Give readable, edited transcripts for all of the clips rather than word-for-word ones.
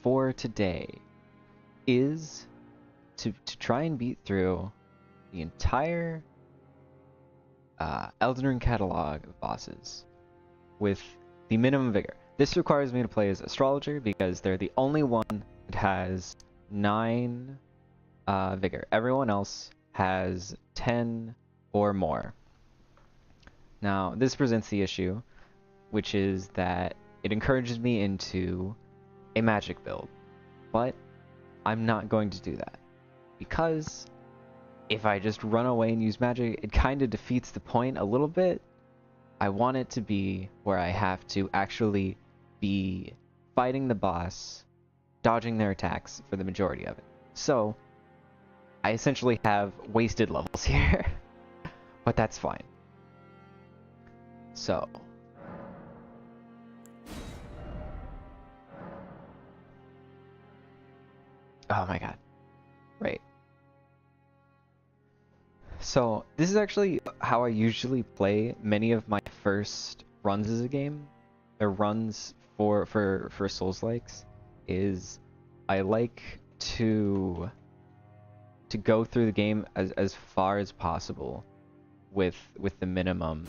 for today is to try and beat through the entire Elden Ring catalog of bosses with the minimum vigor. This requires me to play as Astrologer because they're the only one that has 9 vigor. Everyone else has 10 or more. Now, this presents the issue, which is that it encourages me into a magic build, but I'm not going to do that because if I just run away and use magic, it kind of defeats the point a little bit. I want it to be where I have to actually be fighting the boss, dodging their attacks for the majority of it. So, I essentially have wasted levels here, but that's fine. So, oh my god, right. So, this is actually how I usually play many of my first runs as a game, or runs for Souls-likes, is I like to go through the game as far as possible with the minimum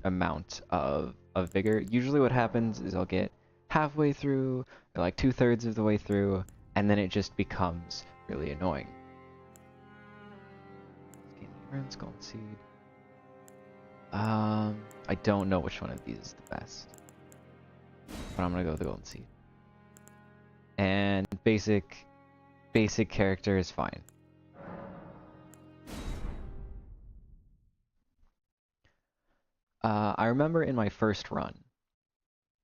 amount of vigor. Usually what happens is I'll get halfway through, or like 2/3 of the way through, and then it just becomes really annoying. Golden Seed. I don't know which one of these is the best, but I'm gonna go with the Golden Seed. And basic character is fine. I remember in my first run,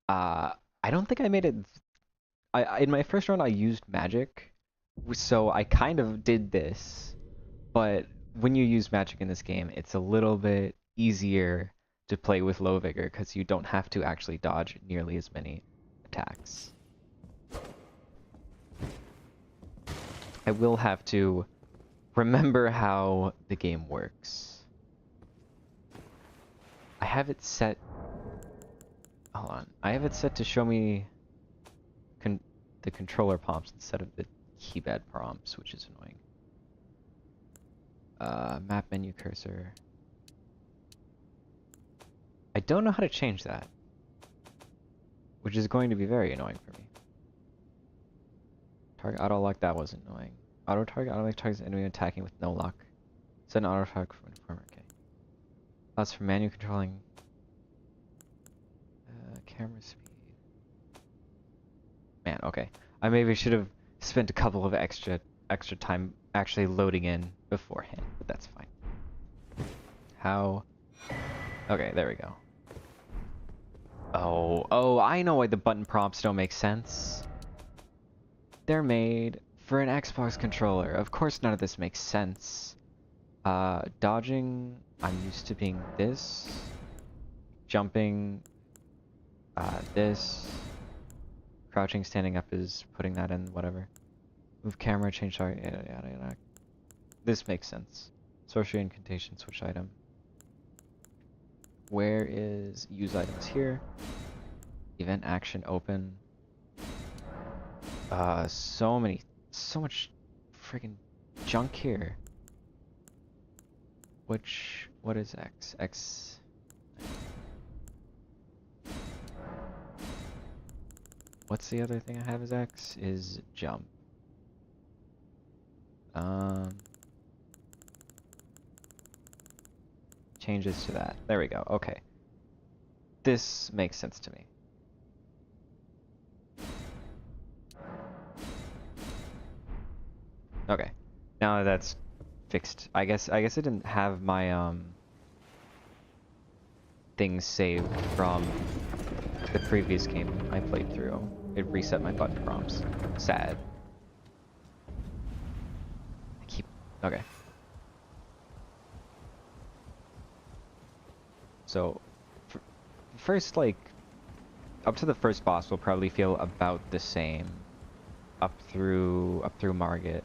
I don't think I made it. In my first run I used magic, so I kind of did this, but when you use magic in this game, it's a little bit easier to play with low vigor because you don't have to actually dodge nearly as many attacks. I will have to remember how the game works. I have it set... Hold on. I have it set to show me the controller prompts instead of the keypad prompts, which is annoying. Map menu cursor. I don't know how to change that, which is going to be very annoying for me. Target auto lock, that was annoying. Auto target automatically targets enemy attacking with no lock. Set an auto target for informer. Okay. That's for manual controlling. Camera speed. Man, okay. I maybe should have spent a couple of extra time actually loading in beforehand, but that's fine. How? Okay, there we go. Oh, I know why the button prompts don't make sense. They're made for an Xbox controller. Of course none of this makes sense. Dodging, I'm used to being this. Jumping, this. Crouching, standing up is putting that in, whatever. Move camera, change target, yada yada yada. This makes sense. Sorcery incantation, switch item. Where is use items here? Event action open. So much freaking junk here. What is X? X. What's the other thing I have as X? Is jump. Changes to that. There we go. Okay. This makes sense to me. Okay. Now that's fixed. I guess I didn't have my things saved from the previous game I played through. It reset my button prompts. Sad. Okay. So, first, like, up to the first boss will probably feel about the same. Up through Margit.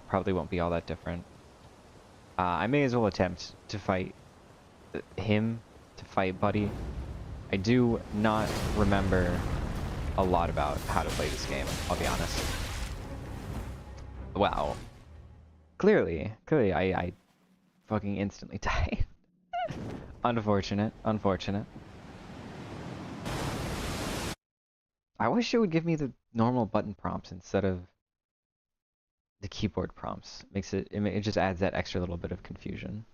Probably won't be all that different. I may as well attempt to fight him, to fight Buddy. I do not remember a lot about how to play this game, I'll be honest. Wow. Clearly, I fucking instantly died. Unfortunate, unfortunate. I wish it would give me the normal button prompts instead of the keyboard prompts. It just adds that extra little bit of confusion.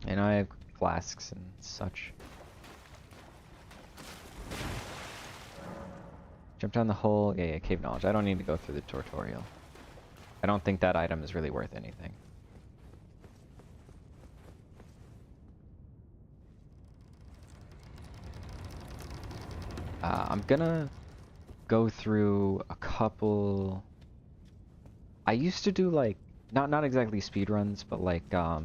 And I have flasks and such. Jump down the hole. Yeah, cave knowledge. I don't need to go through the tutorial. I don't think that item is really worth anything. I'm gonna go through a couple. I used to do like not exactly speed runs, but like I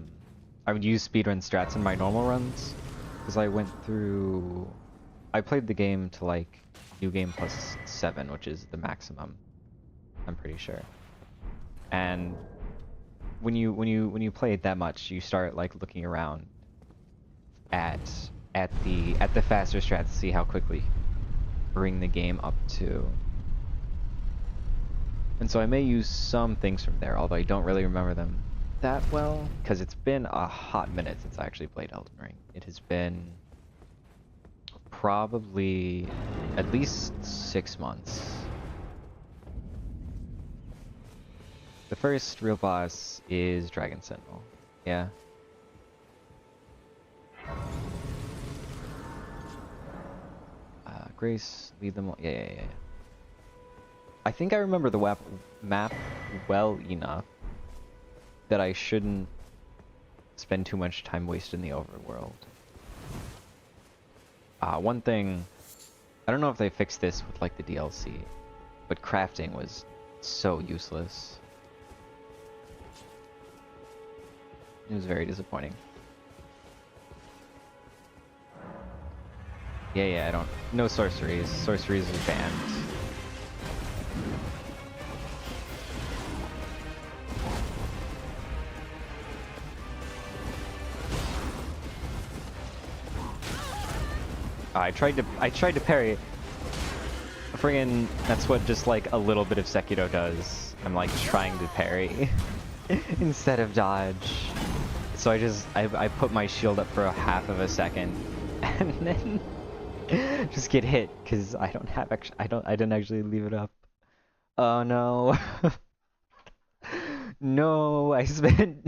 would use speedrun strats in my normal runs because I played the game to like new game plus 7, which is the maximum. I'm pretty sure. And when you play it that much, you start like looking around at the faster strats to see how quickly bring the game up to. And so I may use some things from there, although I don't really remember them that well, because it's been a hot minute since I actually played Elden Ring. It has been probably at least 6 months. The first real boss is Dragon Sentinel. Yeah. Grace, lead them. Yeah. I think I remember the map well enough that I shouldn't spend too much time wasted in the overworld. One thing, I don't know if they fixed this with like the DLC, but crafting was so useless. It was very disappointing. Yeah, I don't... No sorceries. Sorceries is banned. I tried to parry. Friggin', that's what just like a little bit of Sekiro does. I'm like trying to parry instead of dodge. So I put my shield up for a half of a second and then just get hit because I didn't actually leave it up. Oh no. No, I spent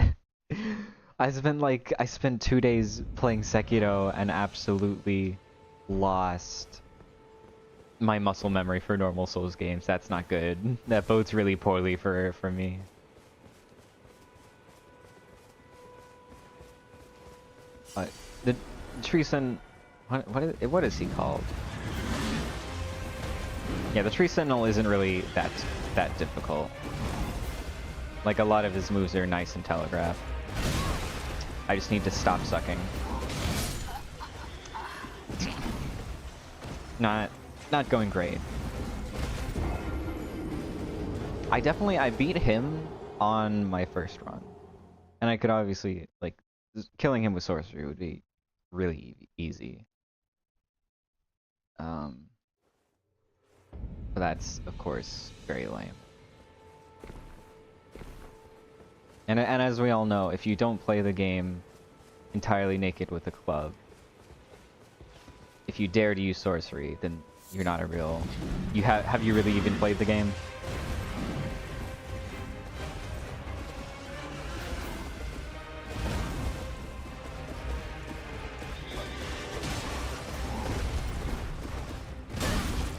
2 days playing Sekiro and absolutely lost my muscle memory for normal Souls games. That's not good. That bodes really poorly for me. The Tree Sen... What is he called? Yeah, the Tree Sentinel isn't really that difficult. Like, a lot of his moves are nice and telegraphed. I just need to stop sucking. Not going great. I beat him on my first run. And I could obviously, like, killing him with sorcery would be really easy. But that's, of course, very lame. And as we all know, if you don't play the game entirely naked with a club, if you dare to use sorcery, then you're not a real... Have you really even played the game?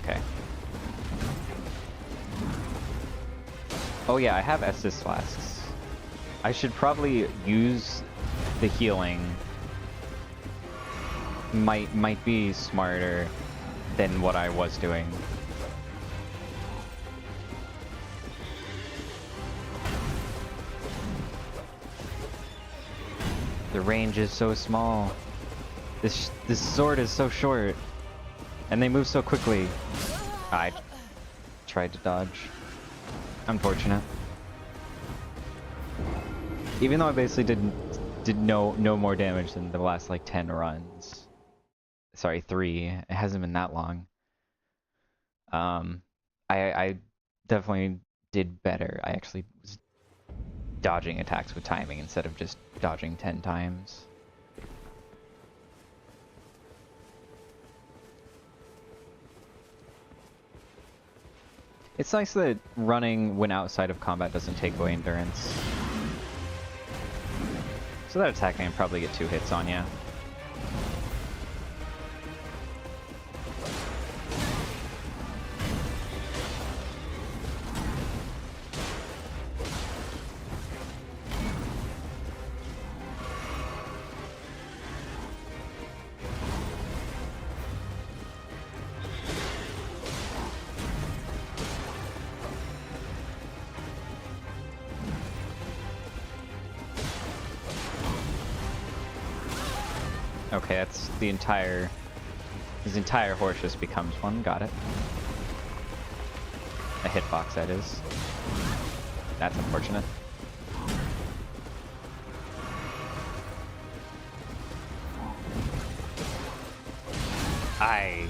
Okay. Oh yeah, I have Estus flasks. I should probably use the healing. Might be smarter than what I was doing. The range is so small. This sword is so short, and they move so quickly. I tried to dodge. Unfortunate. Even though I basically did no more damage than the last like 10 runs. Sorry, 3. It hasn't been that long. I definitely did better. I actually was dodging attacks with timing instead of just dodging 10 times. It's nice that running when outside of combat doesn't take away endurance. So that attack can probably get 2 hits on you. Okay, that's the entire... His entire horse just becomes one. Got it. A hitbox, that is. That's unfortunate. I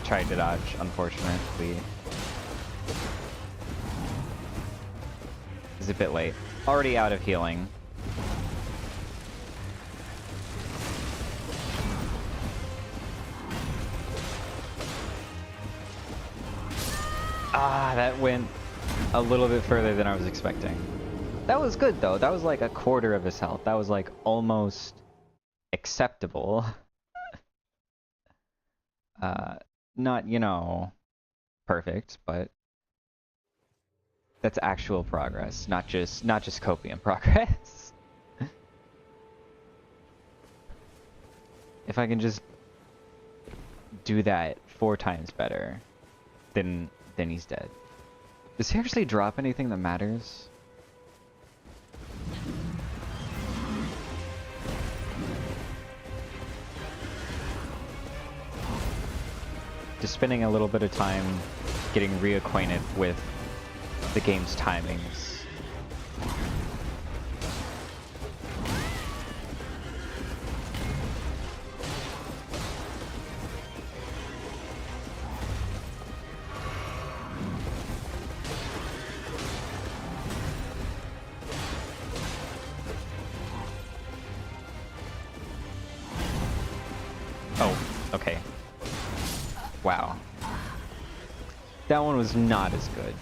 tried to dodge, unfortunately. It's a bit late. Already out of healing. Ah, that went a little bit further than I was expecting. That was good though. That was like a quarter of his health. That was like almost acceptable. Not, you know, perfect, but that's actual progress, not just copium progress. If I can just do that 4 times better, then he's dead. Does he actually drop anything that matters? Just spending a little bit of time getting reacquainted with the game's timings. Oh, okay. Wow. That one was not as good.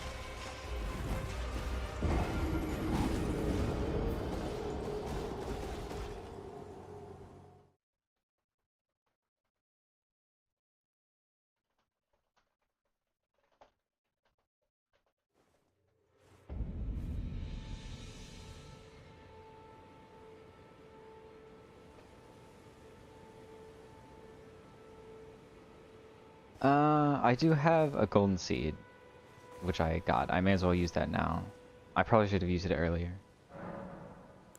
I do have a golden seed, which I got. I may as well use that now. I probably should have used it earlier.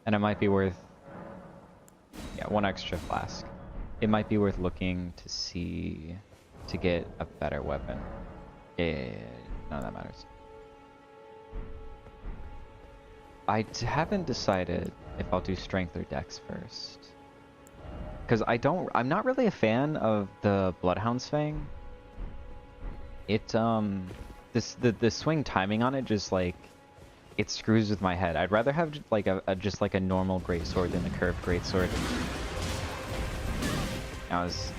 And it might be worth... Yeah, 1 extra flask. It might be worth looking to see... to get a better weapon. None of that matters. Haven't decided if I'll do strength or dex first. Because I'm not really a fan of the Bloodhound's Fang. It, the swing timing on it just, like, it screws with my head. I'd rather have, like, just, like, a normal greatsword than a curved greatsword. I was...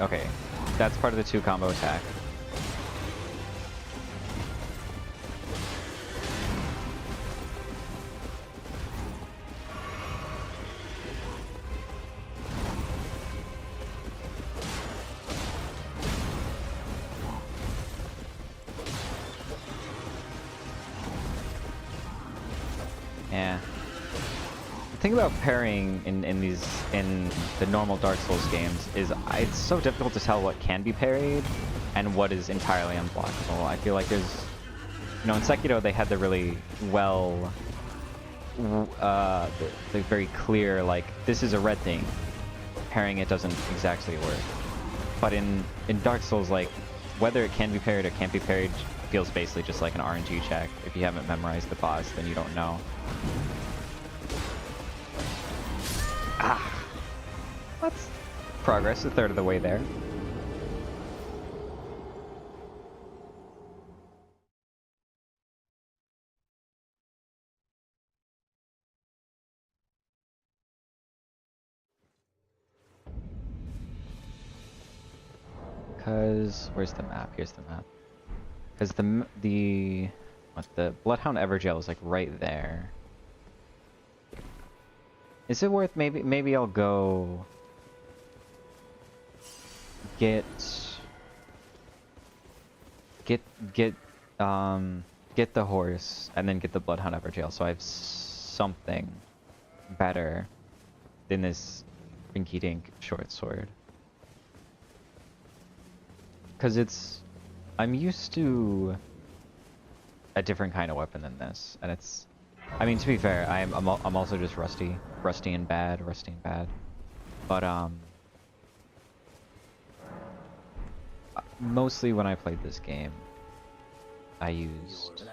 Okay, that's part of the 2 combo attack. Yeah. The thing about parrying in the normal Dark Souls games is it's so difficult to tell what can be parried and what is entirely unblockable. I feel like there's, you know, in Sekiro they had the really well the very clear, like, this is a red thing. Parrying it doesn't exactly work. But in Dark Souls, like, whether it can be parried or can't be parried feels basically just like an RNG check. If you haven't memorized the boss, then you don't know. Ah! That's progress, a third of the way there. Cause where's the map? Here's the map. Cause the Bloodhound Everjail is like right there. Is it worth maybe I'll go get the horse and then get the Bloodhound Everjail so I have something better than this rinky dink short sword. Cause I'm used to a different kind of weapon than this, and it's, I mean, to be fair, I'm also just rusty and bad, but mostly when I played this game, I used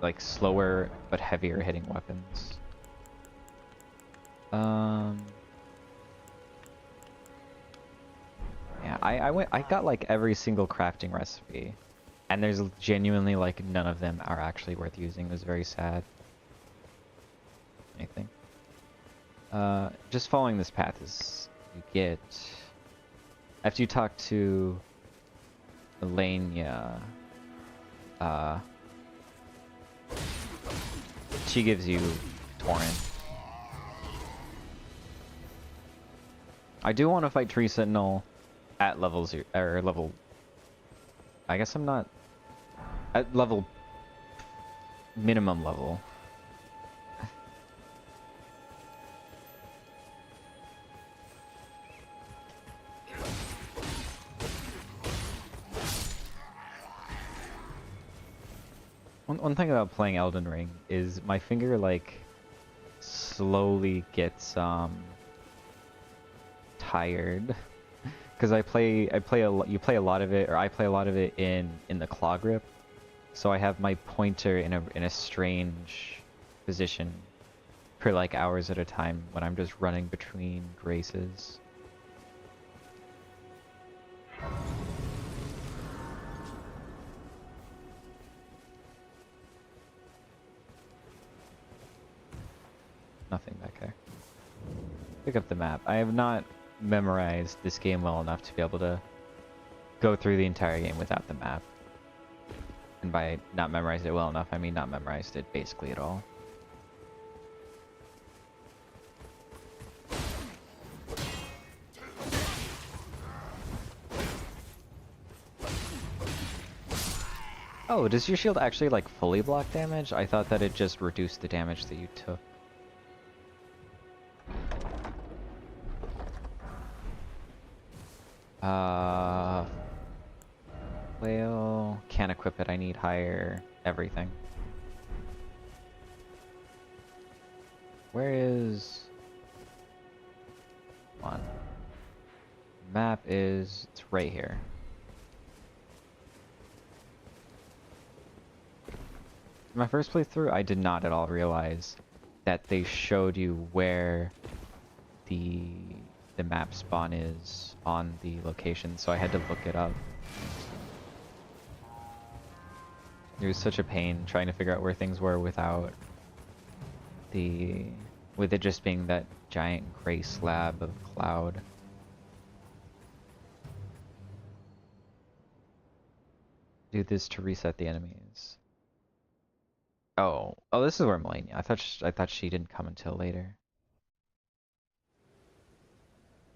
like slower but heavier hitting weapons. Yeah, I got like every single crafting recipe, and there's genuinely like none of them are actually worth using. It was very sad. I think. Just following this path is you get after you talk to Elenia, she gives you Torrent. I do want to fight Tree Sentinel at level 0, or level, I guess I'm not, at level, minimum level. One thing about playing Elden Ring is my finger like slowly gets tired. Because you play a lot of it, or I play a lot of it in the claw grip, so I have my pointer in a strange position for like hours at a time when I'm just running between graces. Nothing back there. Pick up the map. I have not memorized this game well enough to be able to go through the entire game without the map. And by not memorized it well enough, I mean not memorized it basically at all. Oh, does your shield actually like fully block damage? I thought that it just reduced the damage that you took. Well, can't equip it. I need higher everything. Where is... Come on. Map is... It's right here. My first playthrough, I did not at all realize that they showed you where the map spawn is on the location, so I had to look it up. It was such a pain trying to figure out where things were with it just being that giant gray slab of cloud. Do this to reset the enemies. Oh, this is where Melania. I thought she didn't come until later.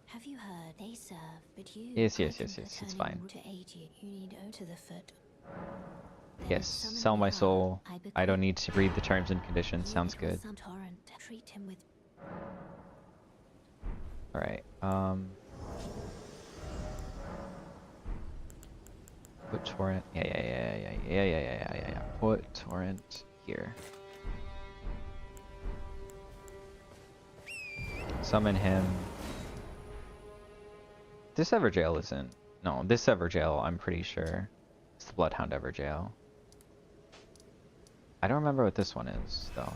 Have you heard they serve, but you Yes, it's fine. to aid you. You need go to the foot. Yes, sell my soul. I don't need to read the terms and conditions. Sounds good. Treat him with... Alright, Put torrent. Yeah. Put torrent here. Summon him. This Everjail isn't. No, this Everjail, I'm pretty sure, it's the Bloodhound Everjail. I don't remember what this one is, though.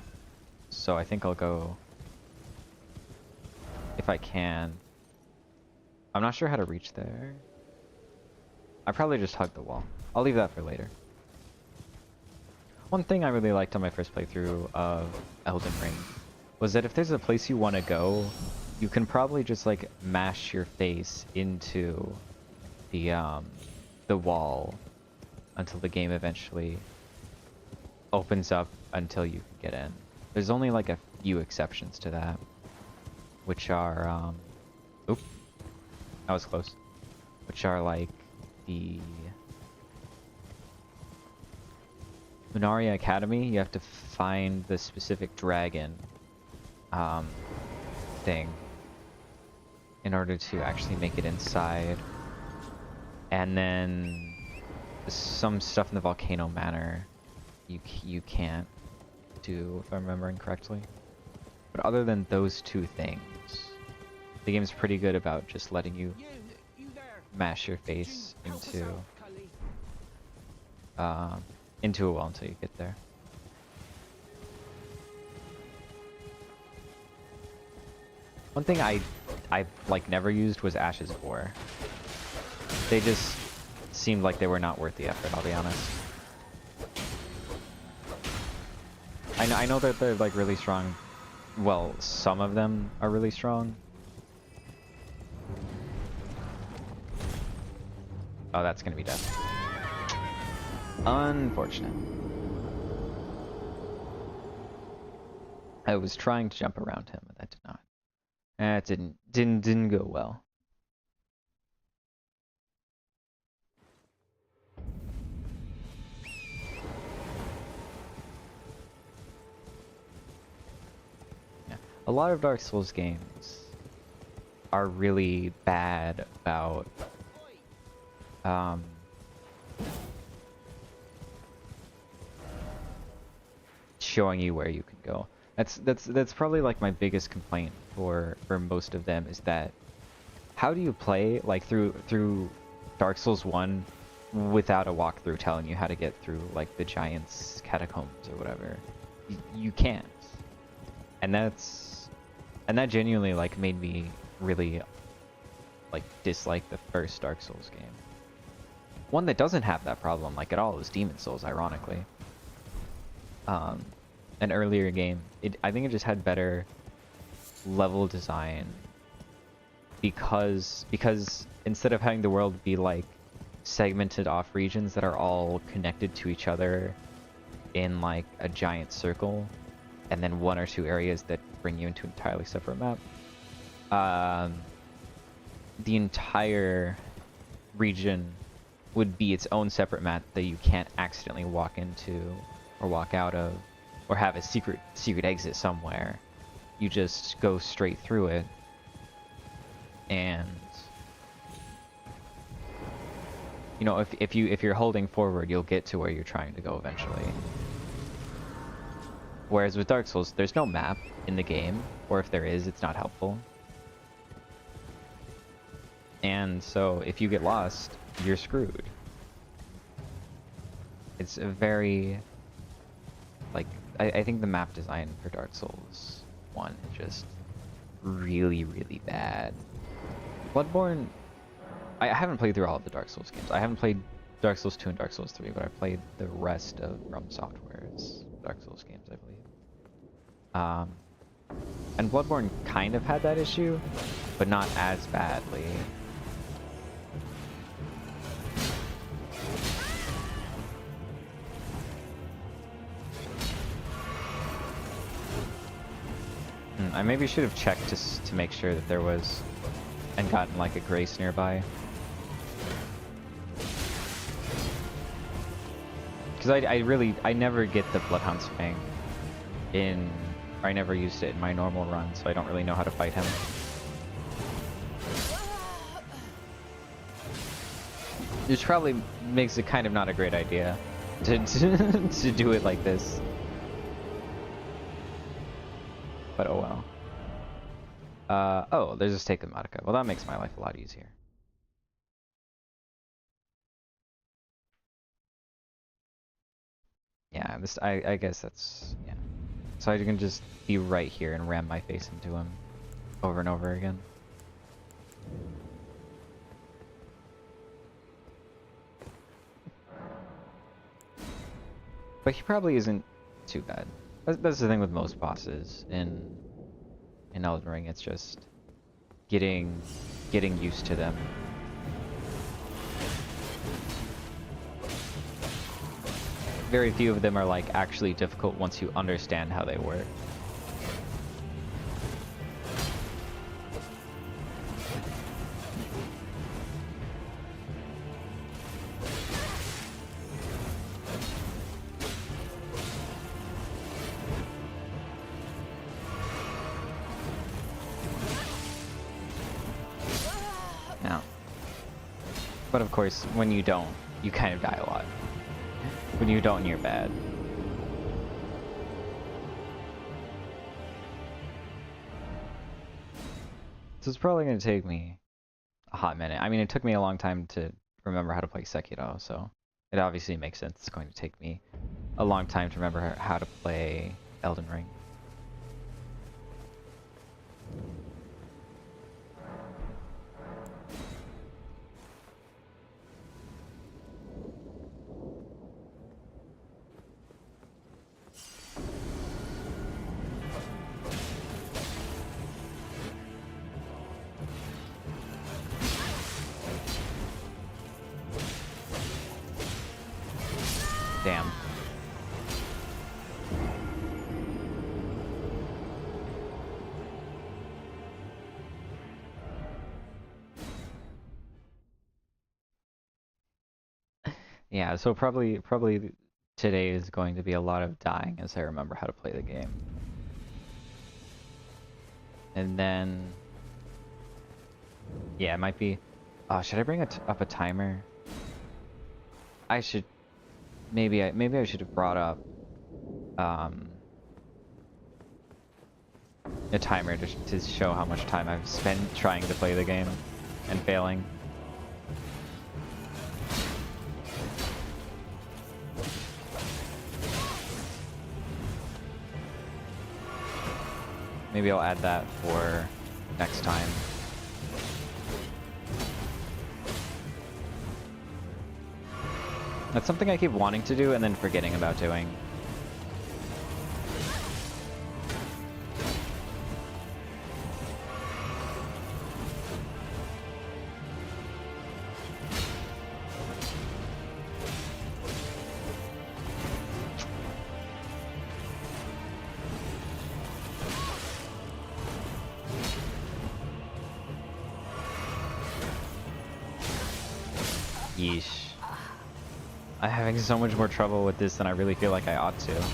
So I think I'll go... if I can. I'm not sure how to reach there. I probably just hug the wall. I'll leave that for later. One thing I really liked on my first playthrough of Elden Ring was that if there's a place you want to go, you can probably just like mash your face into the wall until the game eventually opens up until you can get in. There's only like a few exceptions to that, which are oop, that was close. Which are like the Lunaria Academy. You have to find the specific dragon thing in order to actually make it inside. And then some stuff in the Volcano Manor you can't do, if I'm remembering correctly. But other than those two things, the game's pretty good about just letting you mash your face into a wall until you get there. One thing I like never used was Ashes of War. They just seemed like they were not worth the effort, I'll be honest. I know that they're like really strong. Well, some of them are really strong. Oh, that's gonna be death. Unfortunate. I was trying to jump around him, but that did not. That didn't go well. Yeah. A lot of Dark Souls games are really bad about showing you where you can go. That's probably like my biggest complaint for most of them, is that how do you play like through Dark Souls 1 without a walkthrough telling you how to get through like the Giant's catacombs or whatever? You can't. And that genuinely like made me really like dislike the first Dark Souls game. One that doesn't have that problem like at all is Demon Souls, ironically. An earlier game, I think it just had better level design because instead of having the world be like segmented off regions that are all connected to each other in like a giant circle, and then one or two areas that bring you into an entirely separate map, the entire region would be its own separate map that you can't accidentally walk into or walk out of, or have a secret exit somewhere. You just go straight through it, and you know, if you're holding forward, you'll get to where you're trying to go eventually. Whereas with Dark Souls, there's no map in the game, or if there is, it's not helpful. And so if you get lost, you're screwed. It's a very like I think the map design for Dark Souls 1 is just really, really bad. Bloodborne, I haven't played through all of the Dark Souls games. I haven't played Dark Souls 2 and Dark Souls 3, but I've played the rest of From Software's Dark Souls games, I believe. And Bloodborne kind of had that issue, but not as badly. I maybe should have checked just to make sure that there was, and gotten like a grace nearby. Because I never get the Bloodhound's Fang in, or I never used it in my normal run, so I don't really know how to fight him. Which probably makes it kind of not a great idea to to do it like this. But oh well. Oh, there's a stake in Madoka. Well, that makes my life a lot easier. Yeah, this I guess that's yeah. So I can just be right here and ram my face into him over and over again. But he probably isn't too bad. That's the thing with most bosses in Elden Ring. It's just getting used to them. Very few of them are like actually difficult once you understand how they work. But of course, when you don't, you kind of die a lot. When you don't, you're bad. So it's probably going to take me a hot minute. I mean, it took me a long time to remember how to play Sekiro, so it obviously makes sense. It's going to take me a long time to remember how to play Elden Ring. Damn. Yeah, so probably today is going to be a lot of dying as I remember how to play the game. And then yeah, it might be should I bring up a timer? I should maybe I should have brought up a timer to show how much time I've spent trying to play the game and failing. Maybe I'll add that for next time. That's something I keep wanting to do and then forgetting about doing. Yeesh. I'm having so much more trouble with this than I really feel like I ought to.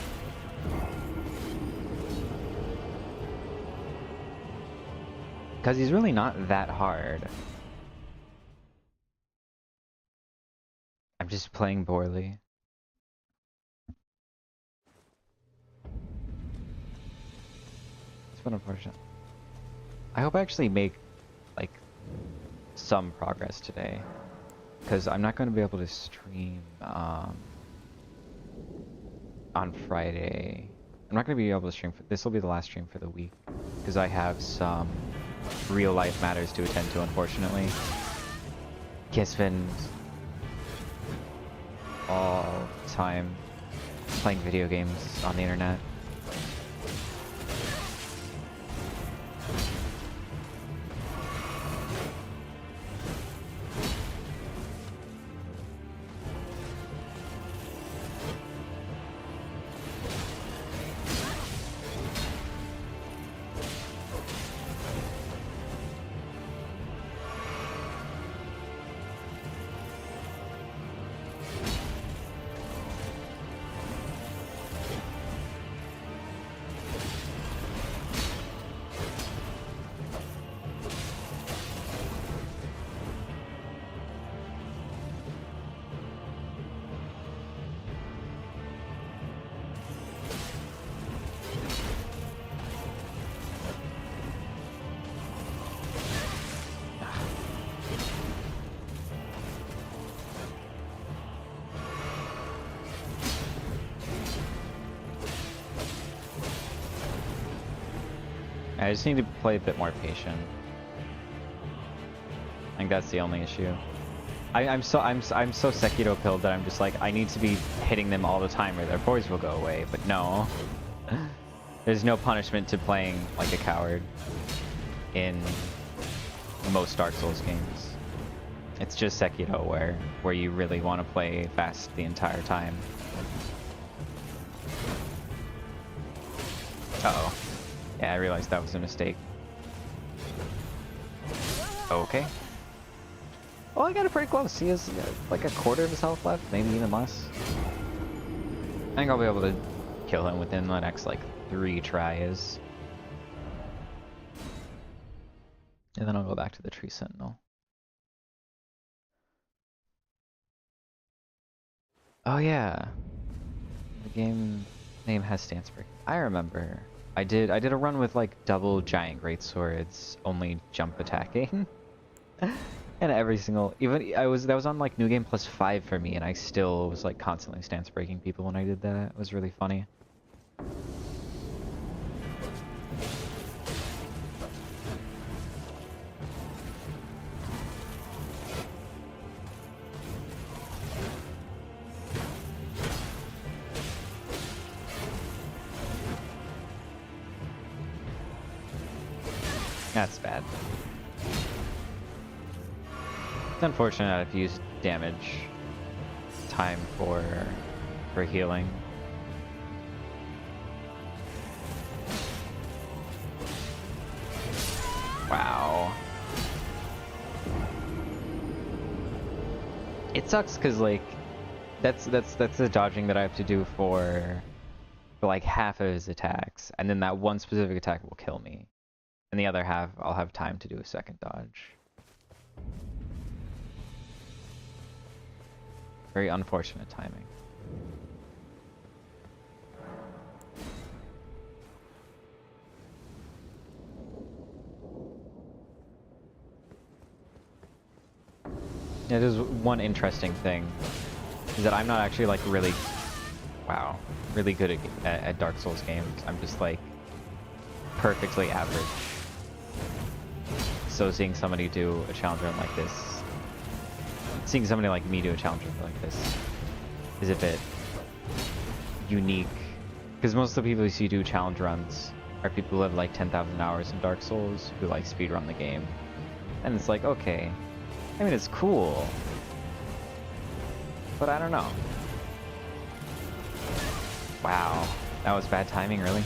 Because he's really not that hard. I'm just playing poorly. It's been unfortunate. I hope I actually make, like, some progress today. Because I'm not going to be able to stream on Friday. I'm not going to be able to stream. This will be the last stream for the week. Because I have some real life matters to attend to, unfortunately. Can't spend all time playing video games on the internet. I just need to play a bit more patient. I think that's the only issue. I'm so Sekiro pilled that I'm just like, I need to be hitting them all the time or their boys will go away, but no. There's no punishment to playing like a coward in most Dark Souls games. It's just Sekiro where you really want to play fast the entire time. Uh-oh. Yeah, I realized that was a mistake. Okay. Well, I got it pretty close. He has like a quarter of his health left, maybe even less. I think I'll be able to kill him within the next like 3 tries. And then I'll go back to the Tree Sentinel. Oh yeah. The game name has stance break. I remember. I did a run with like double giant greatswords, only jump attacking. And every single, even that was on like New Game Plus 5 for me, and I still was like constantly stance breaking people when I did that. It was really funny. That's bad. It's unfortunate I've used damage time for healing. Wow. It sucks because like that's the dodging that I have to do for like half of his attacks, and then that one specific attack will kill me. And the other half I'll have time to do a second dodge. Very unfortunate timing. Yeah, there's one interesting thing, is that I'm not actually like really, really good at Dark Souls games. I'm just like perfectly average. So seeing somebody do a challenge run like this, seeing somebody like me do a challenge run like this is a bit unique. Because most of the people you see do challenge runs are people who have like 10,000 hours in Dark Souls who like speedrun the game. And it's like, okay, I mean it's cool, but I don't know. Wow, that was bad timing, really?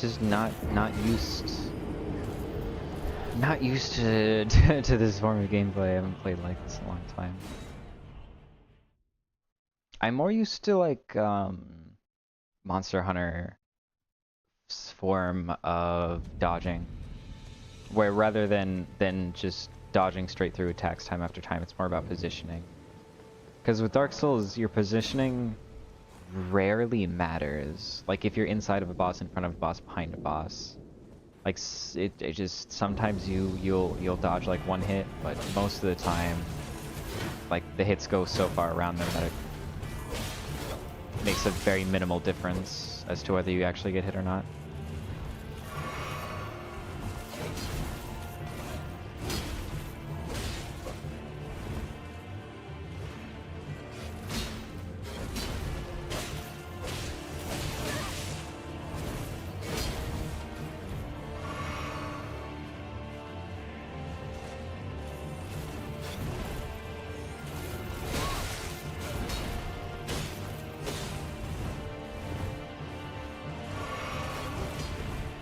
Just not used to to this form of gameplay. I haven't played like this in a long time. I'm more used to like Monster Hunter form of dodging, where rather than just dodging straight through attacks time after time, it's more about positioning. Because with Dark Souls, your positioning rarely matters. Like if you're inside of a boss, in front of a boss, behind a boss, like it just sometimes you'll dodge like one hit, but most of the time, like the hits go so far around them that it makes a very minimal difference as to whether you actually get hit or not.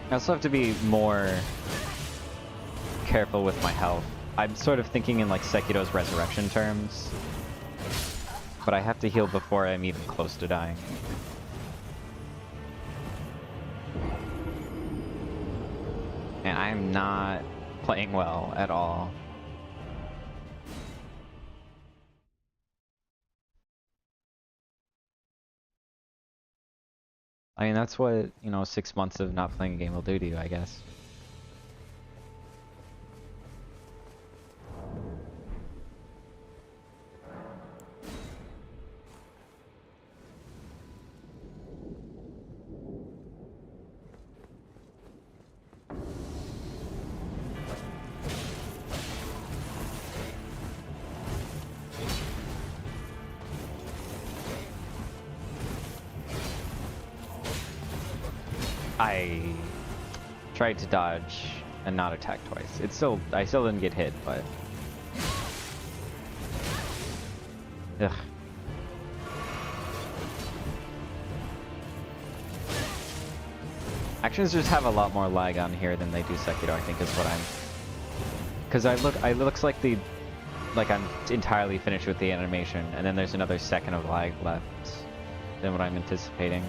I also have to be more careful with my health. I'm sort of thinking in like Sekiro's resurrection terms, but I have to heal before I'm even close to dying. And I'm not playing well at all. I mean, that's what, 6 months of not playing a game will do to you, I guess. I tried to dodge and not attack twice. I still didn't get hit, but... Ugh. Actions just have a lot more lag on here than they do Sekiro, I think is what I'm... Because it looks like I'm entirely finished with the animation, and then there's another second of lag left than what I'm anticipating.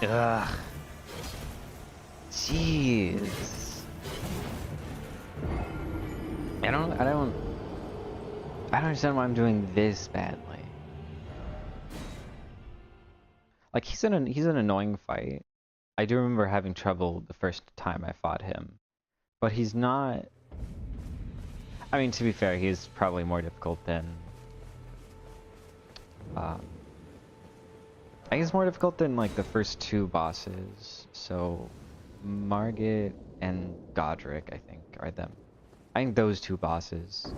Ugh. Jeez. I don't understand why I'm doing this badly. Like, he's an annoying fight. I do remember having trouble the first time I fought him. But he's not... I mean, to be fair, he's probably more difficult than... I think it's more difficult than, like, the first two bosses. So, Margit and Godric, I think, are them. I think those two bosses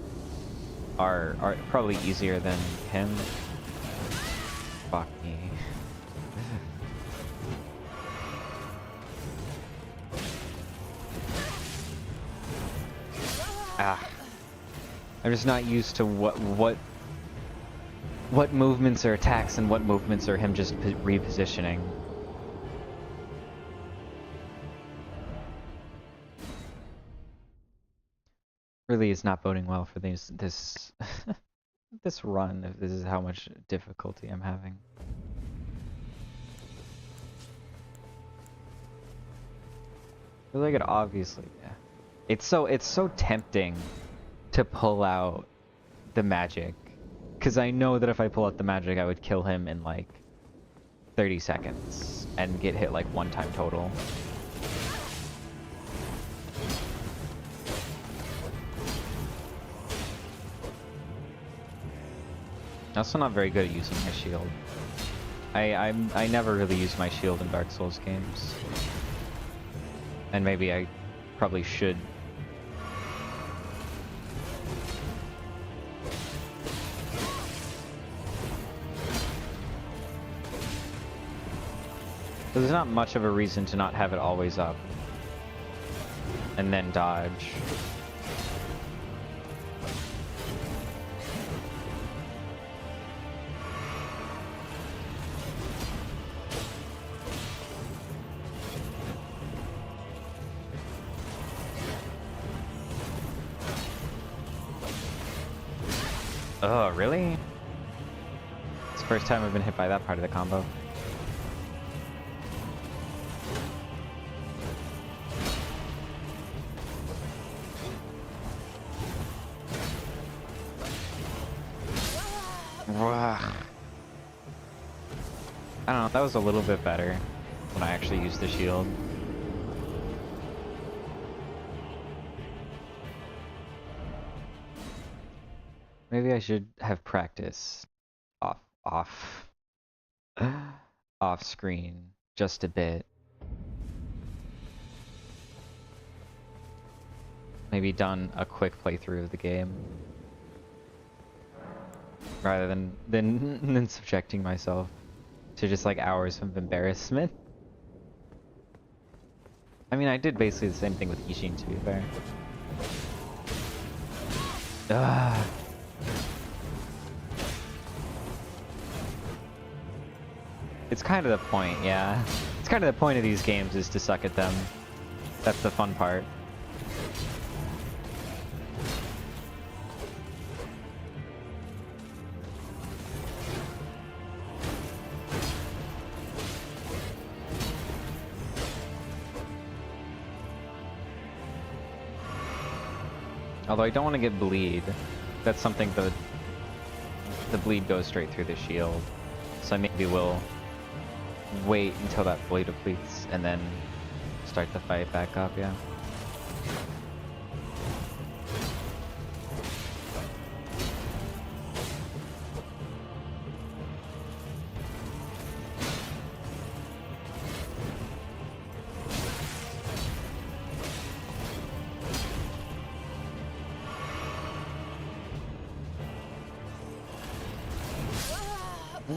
are probably easier than him. Fuck me. I'm just not used to what movements are attacks and what movements are him just repositioning. Really is not boding well for this this run, if this is how much difficulty I'm having. I feel like it obviously, yeah. It's so tempting to pull out the magic. Because I know that if I pull out the magic, I would kill him in like 30 seconds and get hit like one time total. I'm also not very good at using my shield. I never really use my shield in Dark Souls games. And maybe I probably should. There's not much of a reason to not have it always up. And then dodge. Oh, really? It's the first time I've been hit by that part of the combo. I don't know, that was a little bit better when I actually used the shield. Maybe I should have practiced off off screen just a bit. Maybe done a quick playthrough of the game rather than subjecting myself to just like hours of embarrassment. I mean, I did basically the same thing with Ishin, to be fair. Ugh. It's kind of the point, yeah. It's kind of the point of these games is to suck at them. That's the fun part. Although I don't want to get bleed. That's something the bleed goes straight through the shield. So maybe we'll wait until that bleed depletes and then start the fight back up, yeah.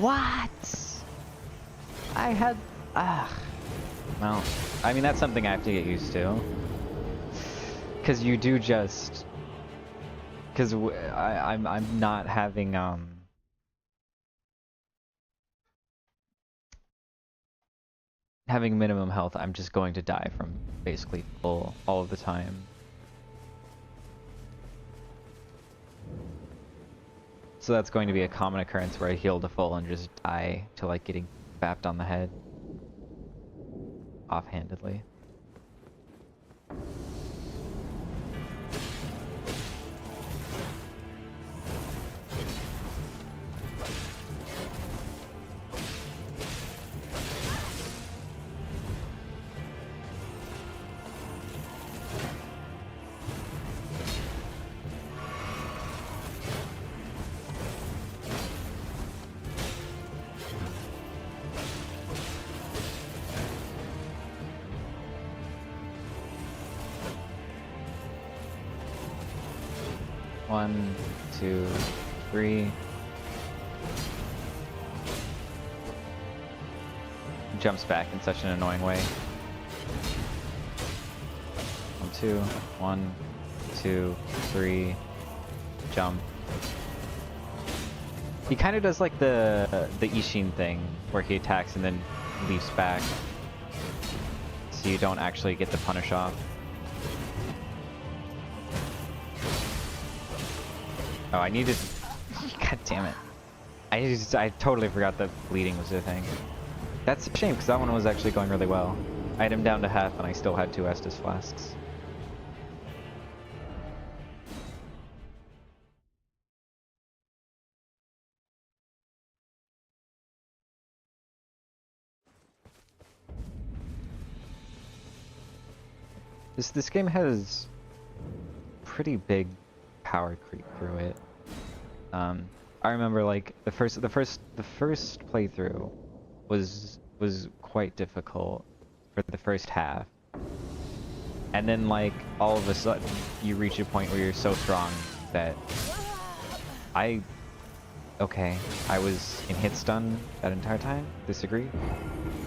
What? I had... Well, I mean, that's something I have to get used to. Because you do just... Because I'm not having, having minimum health, I'm just going to die from basically full all of the time. So that's going to be a common occurrence where I heal to full and just die to like getting bapped on the head. Offhandedly. One, two, three. Jumps back in such an annoying way. 1, 2, 3. Jump. He kind of does like the Ishin thing, where he attacks and then leaps back, so you don't actually get the punish off. Oh, I needed... God damn it. I totally forgot that bleeding was a thing. That's a shame, because that one was actually going really well. I had him down to half, and I still had 2 Estus flasks. This game has pretty big power creep through it. I remember like the first playthrough was quite difficult for the first half, and then like all of a sudden you reach a point where you're so strong that I was in hit stun that entire time. Disagree?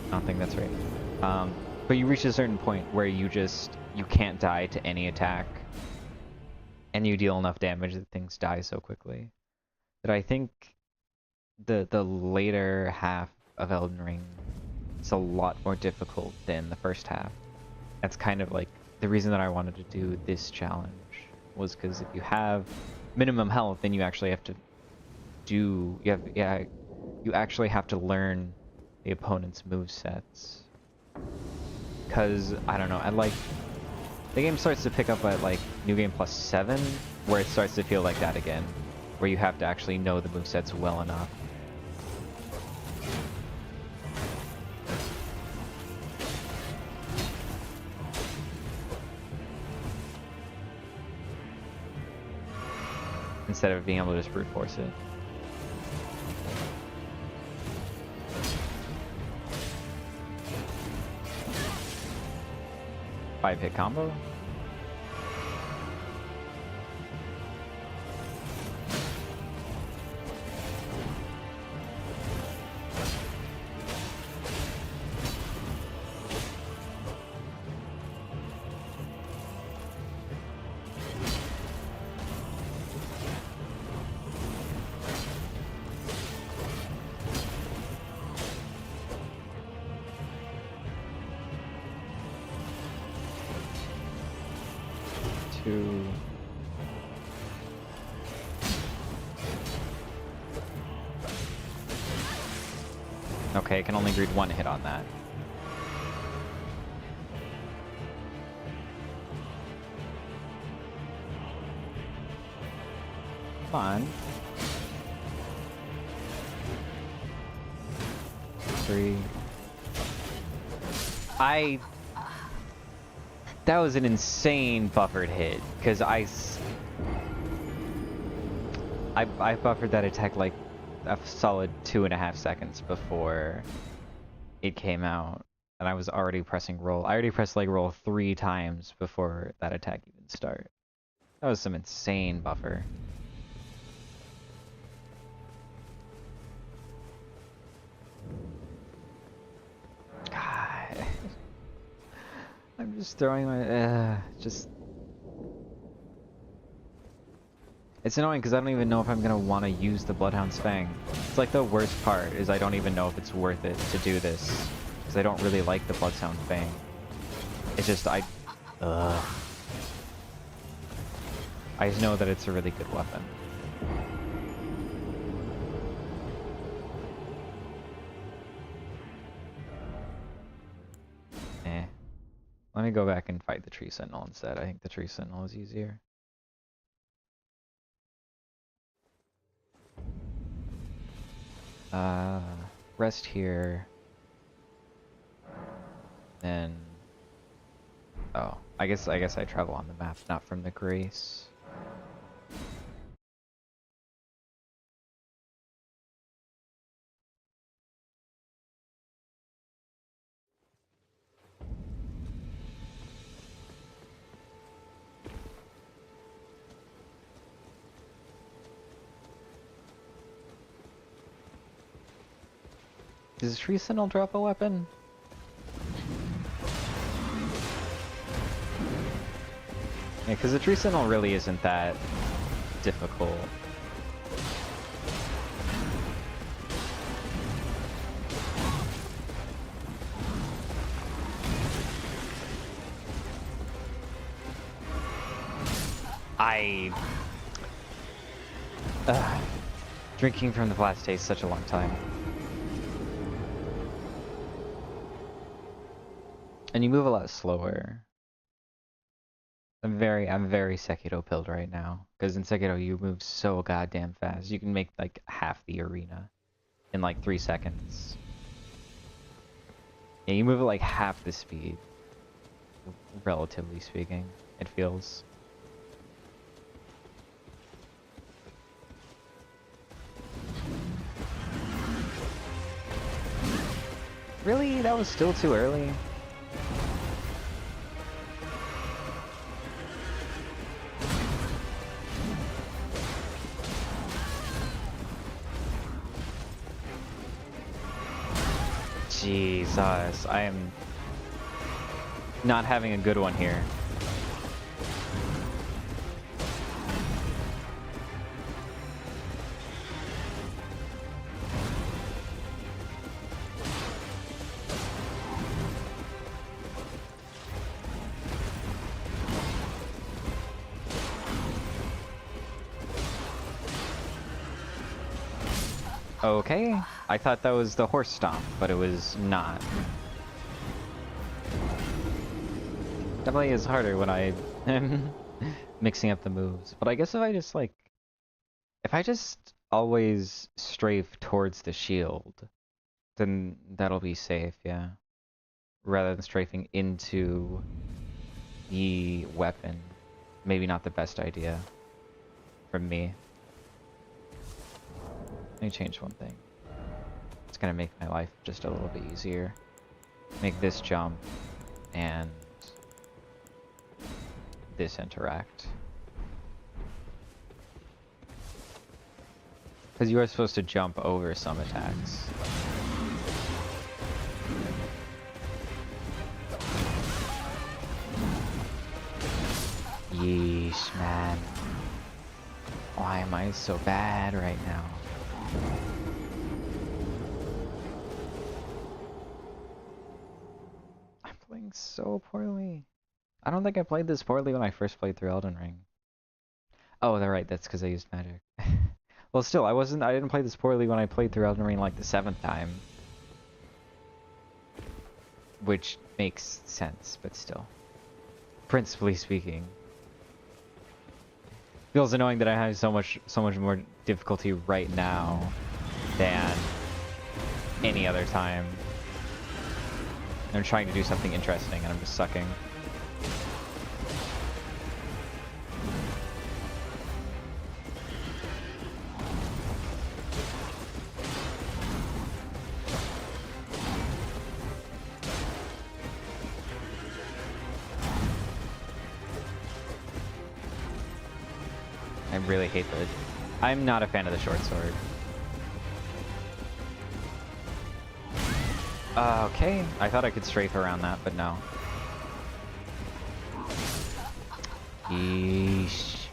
I don't think that's right. But you reach a certain point where you can't die to any attack, and you deal enough damage that things die so quickly. That I think the later half of Elden Ring is a lot more difficult than the first half. That's kind of like the reason that I wanted to do this challenge, was because if you have minimum health, then you actually have to you actually have to learn the opponent's movesets. Because I don't know, the game starts to pick up at like New Game Plus 7, where it starts to feel like that again, where you have to actually know the movesets well enough. instead of being able to just brute force it. Five-hit combo. Okay, I can only read one hit on that. Come on. 3. That was an insane buffered hit, because I buffered that attack like a solid 2.5 seconds before it came out, and I was already pressing roll. I already pressed like roll 3 times before that attack even started. That was some insane buffer. God. I'm just throwing my just. It's annoying because I don't even know if I'm gonna want to use the Bloodhound's Fang. It's like the worst part is I don't even know if it's worth it to do this because I don't really like the Bloodhound's Fang. It's just I just know that it's a really good weapon. Let me go back and fight the Tree Sentinel instead. I think the Tree Sentinel is easier. Rest here. Then oh, I guess I travel on the map, not from the Grace. Does Tree Sentinel drop a weapon? Yeah, because the Tree Sentinel really isn't that difficult. Drinking from the flask takes such a long time. And you move a lot slower. I'm very Sekiro pilled right now. Because in Sekiro you move so goddamn fast. You can make like half the arena in like 3 seconds. Yeah, you move at like half the speed. Relatively speaking, it feels. Really? That was still too early? Jesus, I am not having a good one here. Okay, I thought that was the horse stomp, but it was not. Definitely is harder when I am mixing up the moves, but I guess if I just always strafe towards the shield, then that'll be safe, yeah. Rather than strafing into the weapon. Maybe not the best idea from me. Let me change one thing. It's gonna make my life just a little bit easier. Make this jump and this interact. Because you are supposed to jump over some attacks. Yeesh, man. Why am I so bad right now? I'm playing so poorly. I don't think I played this poorly when I first played through Elden Ring. Oh, they're right, that's because I used magic. Well, still, I didn't play this poorly when I played through Elden Ring like the 7th time. Which makes sense, but still. Principally speaking. Feels annoying that I have so much more difficulty right now than any other time. I'm trying to do something interesting and I'm just sucking. I really hate the... I'm not a fan of the short sword. Okay, I thought I could strafe around that, but no. Yeesh.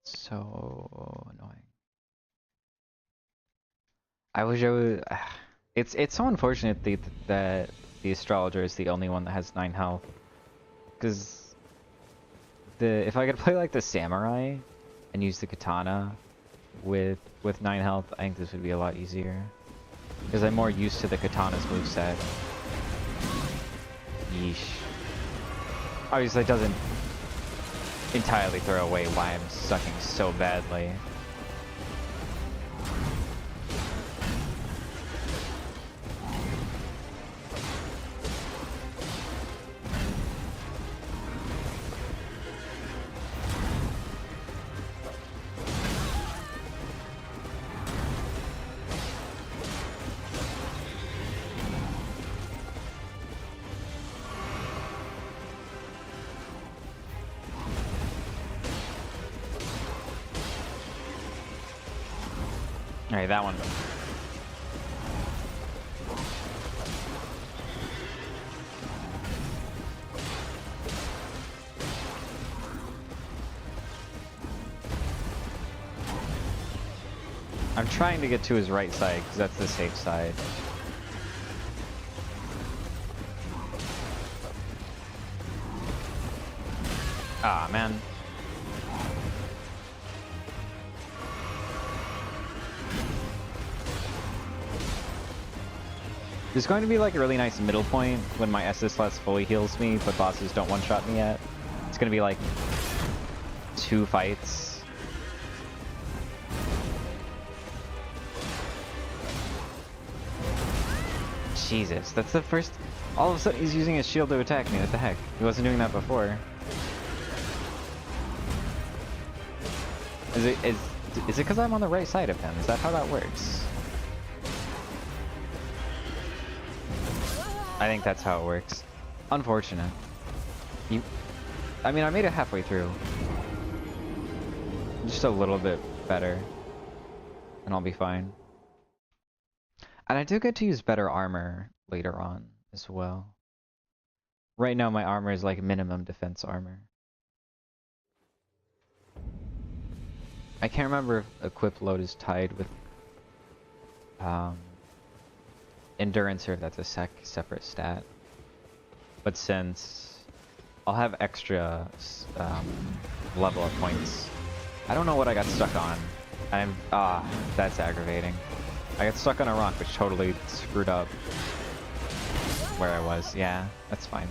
So annoying. I wish I was... It's so unfortunate that the astrologer is the only one that has 9 health. Because if I could play like the samurai and use the katana with 9 health, I think this would be a lot easier. Because I'm more used to the katana's moveset. Yeesh. Obviously it doesn't entirely throw away why I'm sucking so badly. Alright, that one. I'm trying to get to his right side, because that's the safe side. Ah, man. There's going to be like a really nice middle point when my SS Sless fully heals me, but bosses don't one-shot me yet. It's going to be like 2 fights. Jesus, that's the first... All of a sudden he's using his shield to attack me, what the heck? He wasn't doing that before. Is it because I'm on the right side of him? Is that how that works? I think that's how it works. Unfortunate. I mean, I made it halfway through. Just a little bit better. And I'll be fine. And I do get to use better armor later on as well. Right now my armor is like minimum defense armor. I can't remember if equip load is tied with endurance or if that's a separate stat. But since I'll have extra level up points, I don't know what I got stuck on. That's aggravating. I got stuck on a rock which totally screwed up where I was. Yeah, that's fine.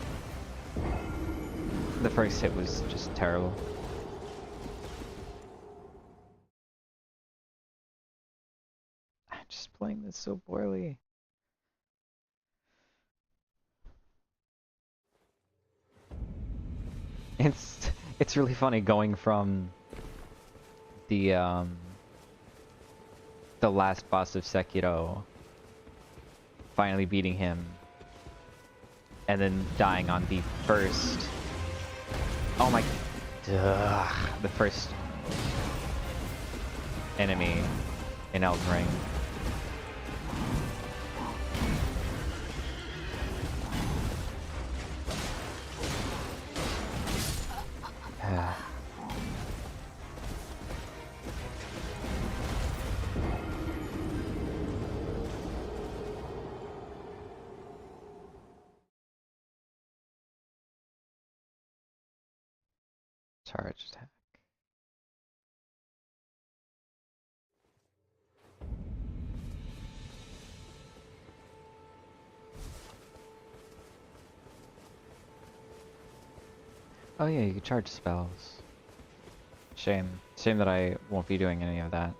The first hit was just terrible. I'm just playing this so poorly. It's really funny going from the last boss of Sekiro, finally beating him, and then dying on the first. Oh my, the first enemy in Elden Ring. Charge attack. Oh yeah, you can charge spells. Shame. Shame that I won't be doing any of that.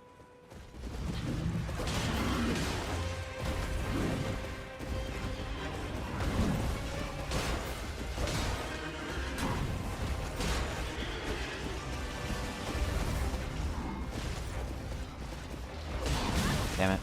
Damn it.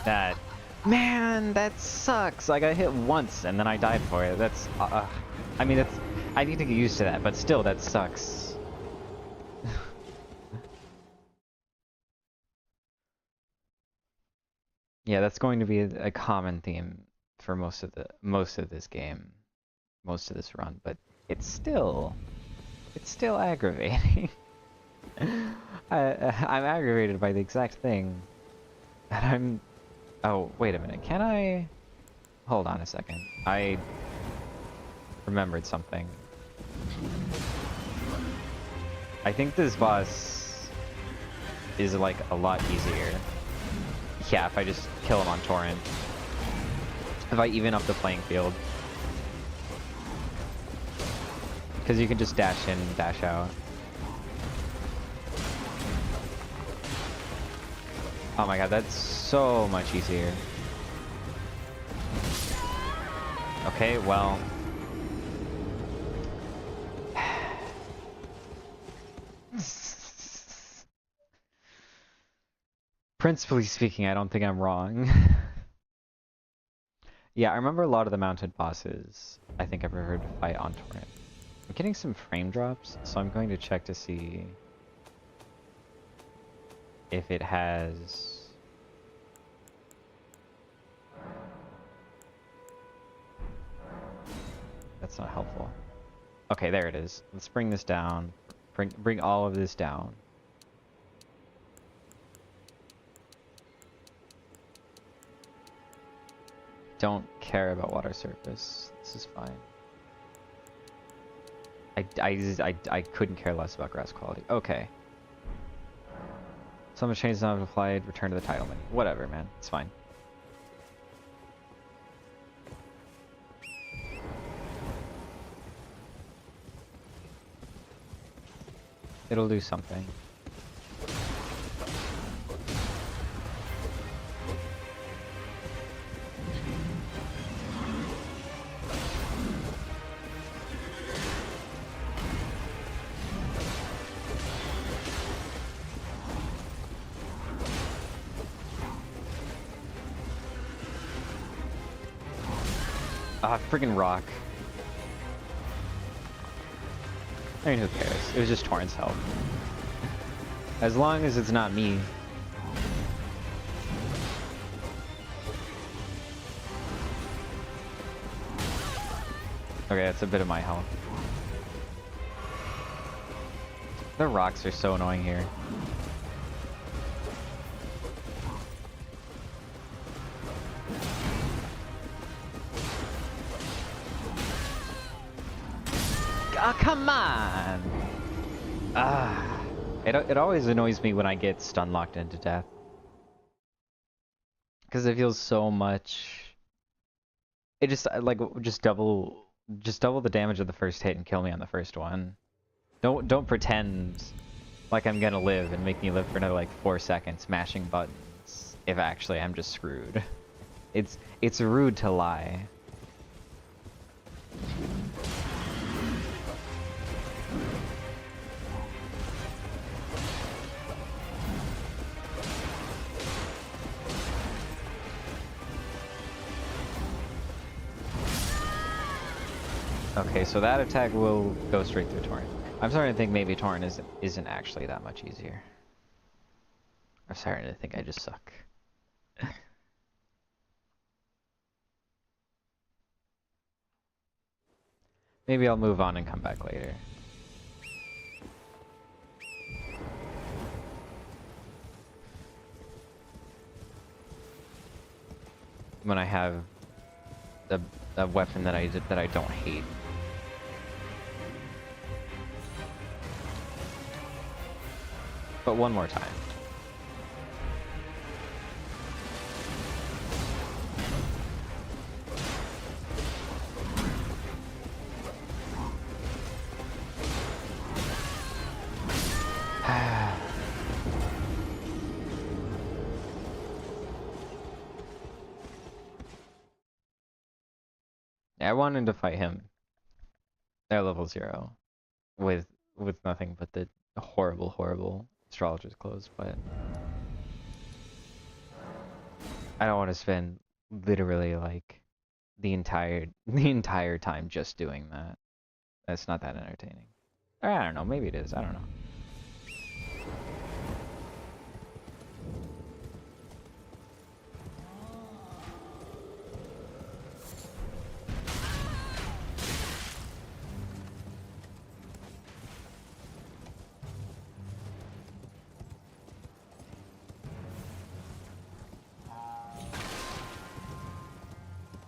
That, man, that sucks. I got hit once and then I died for it. That's, I mean, that's, I need to get used to that, but still, that sucks. Yeah, that's going to be a common theme for most of this game, most of this run, but it's still aggravating. I'm aggravated by the exact thing that I'm. Oh, wait a minute. Can I? Hold on a second. I remembered something. I think this boss is like a lot easier. Yeah, if I just kill him on torrent. If I even up the playing field. Because you can just dash in and dash out. Oh my god, that's so much easier. Okay, well. Principally speaking, I don't think I'm wrong. Yeah, I remember a lot of the mounted bosses I think I preferred to fight on torrent. I'm getting some frame drops, so I'm going to check to see if it has... That's not helpful. Okay, there it is. Let's bring this down. Bring all of this down. Don't care about water surface. This is fine. I couldn't care less about grass quality. Okay. Some changes not applied. Return to the title menu. Whatever, man. It's fine. It'll do something. Ah, friggin' rock. I mean, who cares? It was just Torrent's help. As long as it's not me. Okay, that's a bit of my health. The rocks are so annoying here. Ah, come on! Ah, it always annoys me when I get stun locked into death, because it feels so much. It just like just double the damage of the first hit and kill me on the first one. Don't pretend like I'm gonna live and make me live for another like 4 seconds mashing buttons if actually I'm just screwed. It's rude to lie. Okay, so that attack will go straight through Torrent. I'm starting to think maybe Torrent isn't actually that much easier. I'm starting to think I just suck. Maybe I'll move on and come back later. When I have a weapon that I don't hate. But one more time. Yeah, I wanted to fight him. They're level 0. With nothing but the horrible astrologer's clothes, but I don't want to spend literally like the entire time just doing that. That's not that entertaining. Or I don't know, maybe it is, I don't know.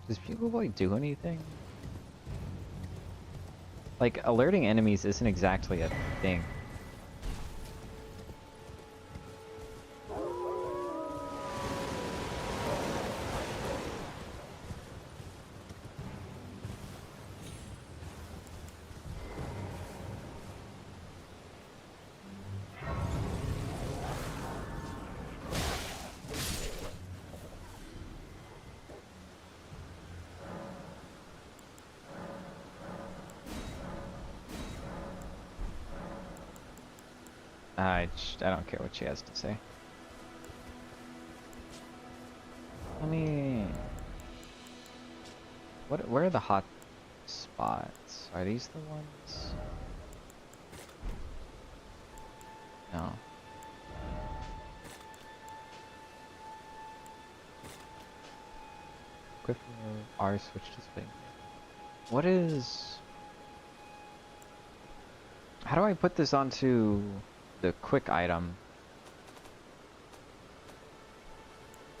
Does Bugle Boy do anything? Like, alerting enemies isn't exactly a thing. I don't care what she has to say. I mean, where are the hot spots? Are these the ones? No. Quick R switch to spin. What is? How do I put this onto the quick item?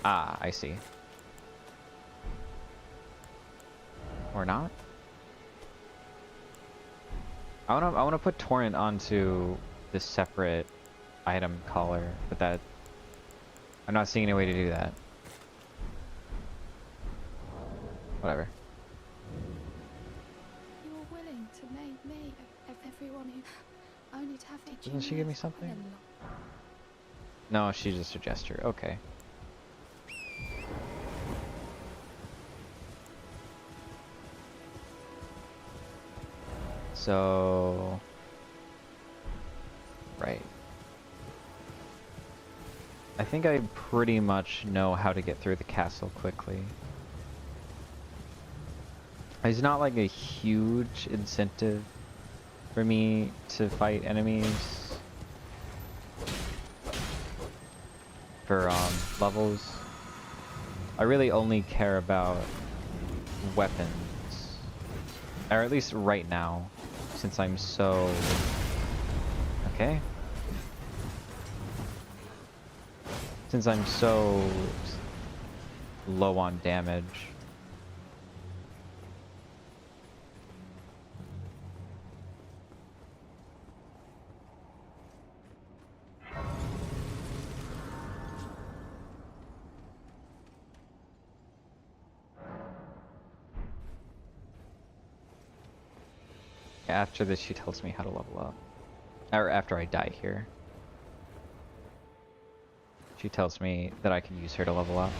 Ah, I see. Or not? I wanna put Torrent onto this separate item collar, but that I'm not seeing any way to do that. Whatever. You were willing to make me of everyone who only to have to. Didn't she give me something? No, she's just a gesture. Okay. So, right. I think I pretty much know how to get through the castle quickly. There's not like a huge incentive for me to fight enemies for levels. I really only care about weapons. Or at least right now, since I'm so... Okay. Since I'm so low on damage. After this, she tells me how to level up. Or after I die here. She tells me that I can use her to level up.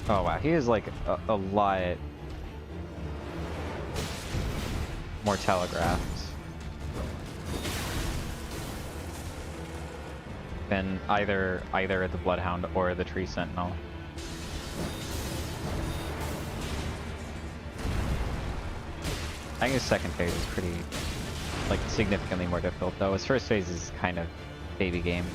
Oh wow, he is like a lot more telegraphed than either the Bloodhound or the Tree Sentinel. I think his second phase is pretty, like, significantly more difficult though. His first phase is kind of baby game.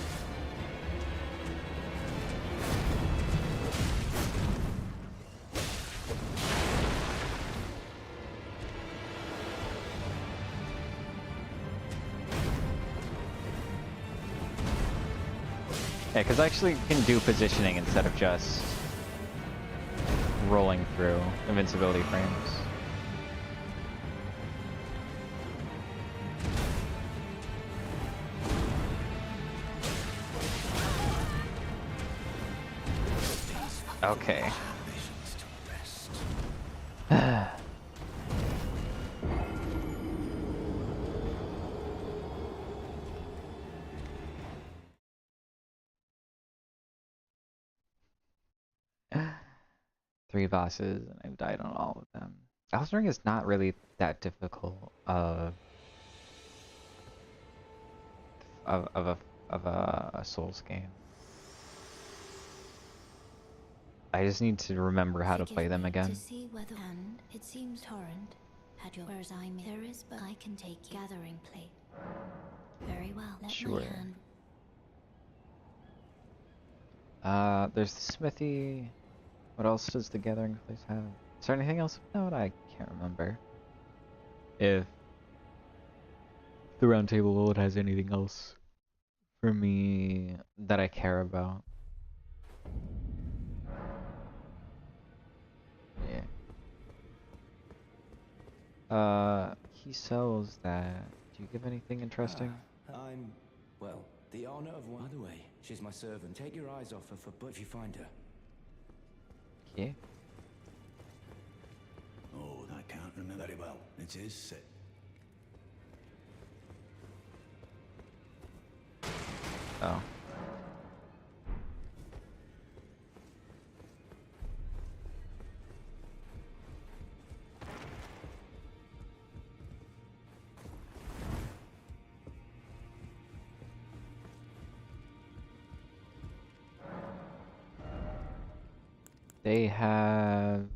Yeah, because I actually can do positioning instead of just rolling through invincibility frames. Okay. 3 bosses, and I've died on all of them. Elden Ring is not really that difficult of a Souls game. I just need to remember how to play them again. To see whether and it seems Torrent had your whereas I may there is, but I can take gathering plate. Very well. Let Sure. my hand. There's the smithy. What else does the gathering place have? Is there anything else? No, I can't remember. If the round table world has anything else for me that I care about. Yeah. He sells that. Do you give anything interesting? I'm, well, the honor of one. By the way, she's my servant. Take your eyes off her but if you find her. Yeah. Oh, I can't remember very well. It is set. Oh. They have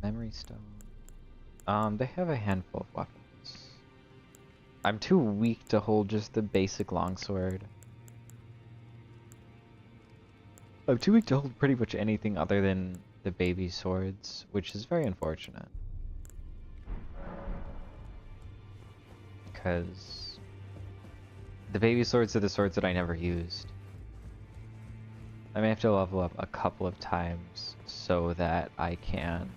memory stone. They have a handful of weapons. I'm too weak to hold just the basic longsword. I'm too weak to hold pretty much anything other than the baby swords, which is very unfortunate. Because the baby swords are the swords that I never used. I may have to level up a couple of times so that I can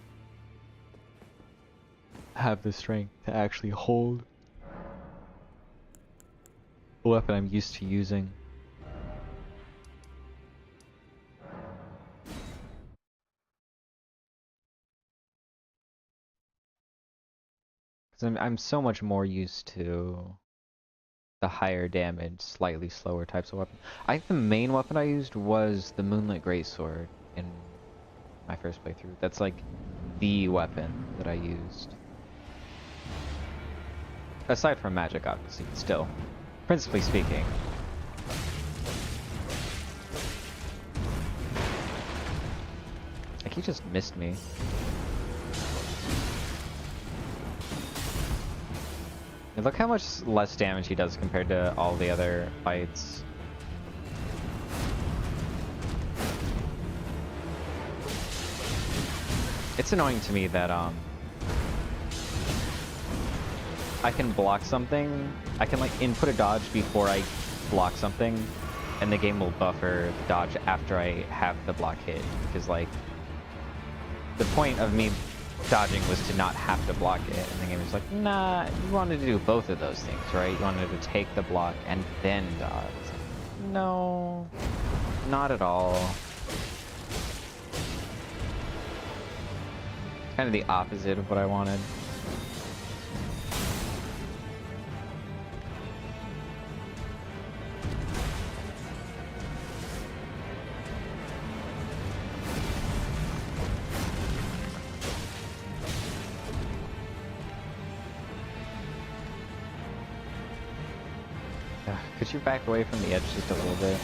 have the strength to actually hold a weapon I'm used to using. Because I'm so much more used to the higher damage, slightly slower types of weapon. I think the main weapon I used was the Moonlit Greatsword in my first playthrough. That's like the weapon that I used. Aside from magic, obviously, still. Principally speaking. he just missed me. And look how much less damage he does compared to all the other fights. It's annoying to me that I can block something. I can like input a dodge before I block something, and the game will buffer the dodge after I have the block hit. Because like the point of me dodging was to not have to block it, and the game was like, nah, you wanted to do both of those things, right? You wanted to take the block and then dodge. No, not at all. Kind of the opposite of what I wanted. Could you back away from the edge just a little bit?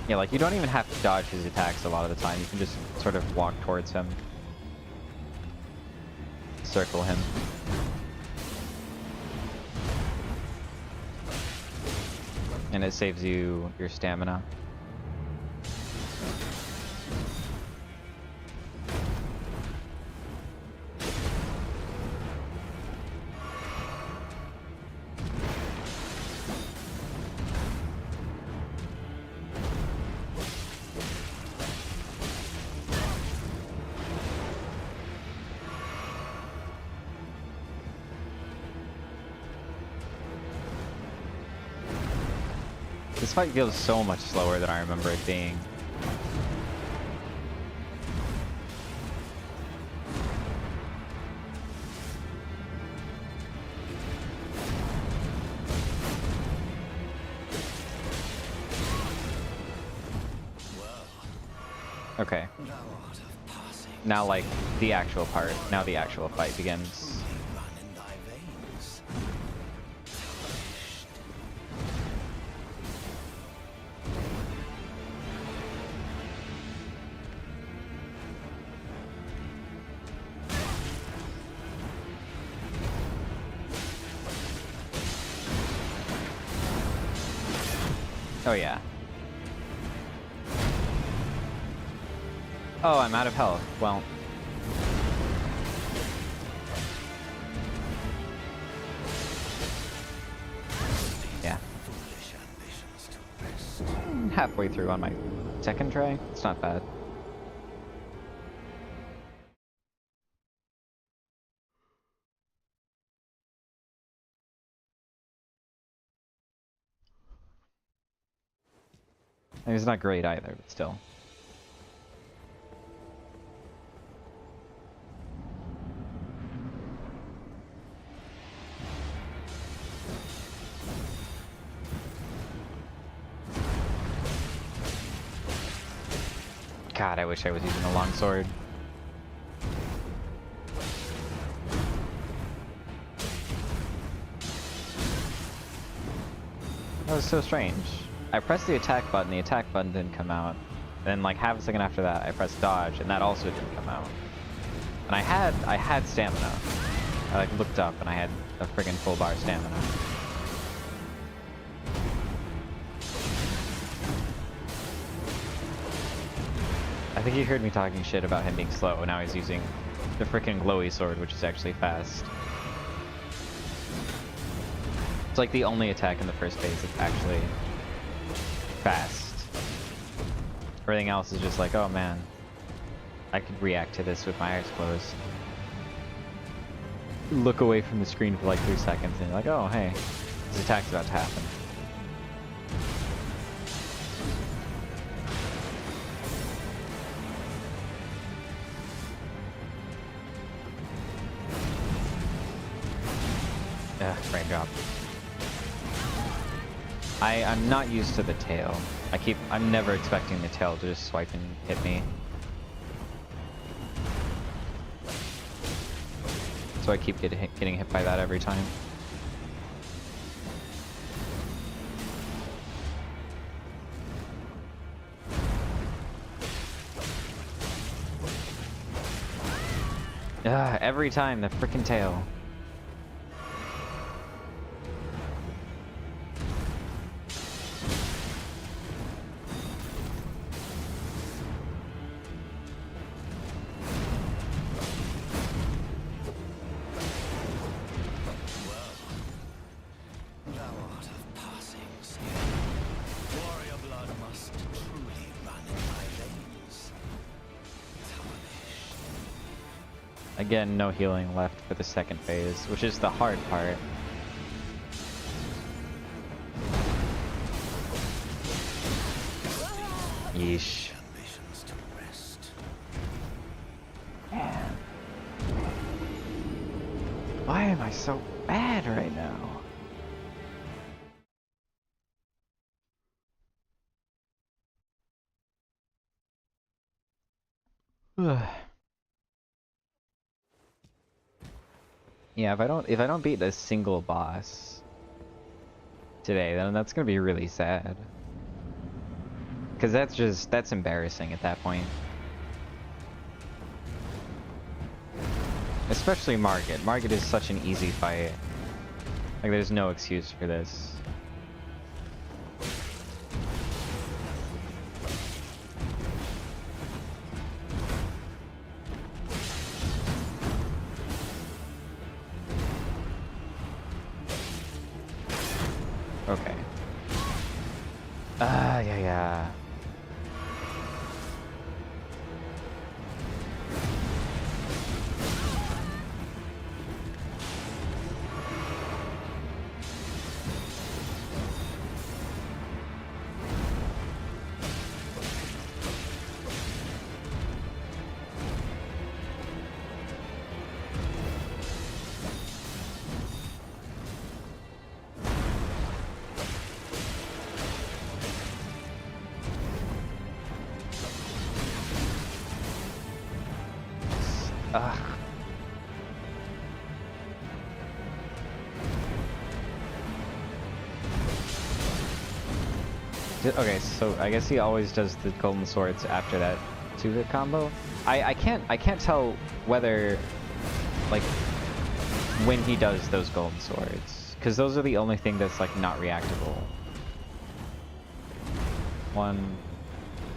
Yeah, like you don't even have to dodge his attacks a lot of the time. You can just sort of walk towards him. Circle him. And it saves you your stamina. This fight feels so much slower than I remember it being. Okay. Now like the actual part. Now the actual fight begins. Oh yeah. Oh, I'm out of health. Well. Yeah. Halfway through on my second try. It's not bad. I mean, it's not great either, but still. God, I wish I was using a longsword. That was so strange. I pressed the attack button didn't come out. And then like half a second after that, I pressed dodge, and that also didn't come out. And I had stamina. I like looked up and I had a friggin' full bar stamina. I think he heard me talking shit about him being slow, and now he's using the frickin' glowy sword, which is actually fast. It's like the only attack in the first phase that's actually fast. Everything else is just like, oh man, I could react to this with my eyes closed. Look away from the screen for like 3 seconds and you're like, oh hey, this attack's about to happen. Frame drop. I'm not used to the tail. I'm never expecting the tail to just swipe and hit me. So I keep getting hit by that every time. Every time, the frickin' tail. Thou art of passing skill. Warrior blood must truly run in thy veins. Tarnished. Again, no healing left for the second phase, which is the hard part. Yeesh. Ambitions to rest. Man. Why am I so bad right now? Yeah, if I don't beat a single boss today, then that's gonna be really sad. Cause that's embarrassing at that point. Especially Margit. Margit is such an easy fight. Like there's no excuse for this. Okay. Yeah. Ugh. Okay, so I guess he always does the golden swords after that 2-hit combo. I can't tell whether like when he does those golden swords, because those are the only thing that's like not reactable. One.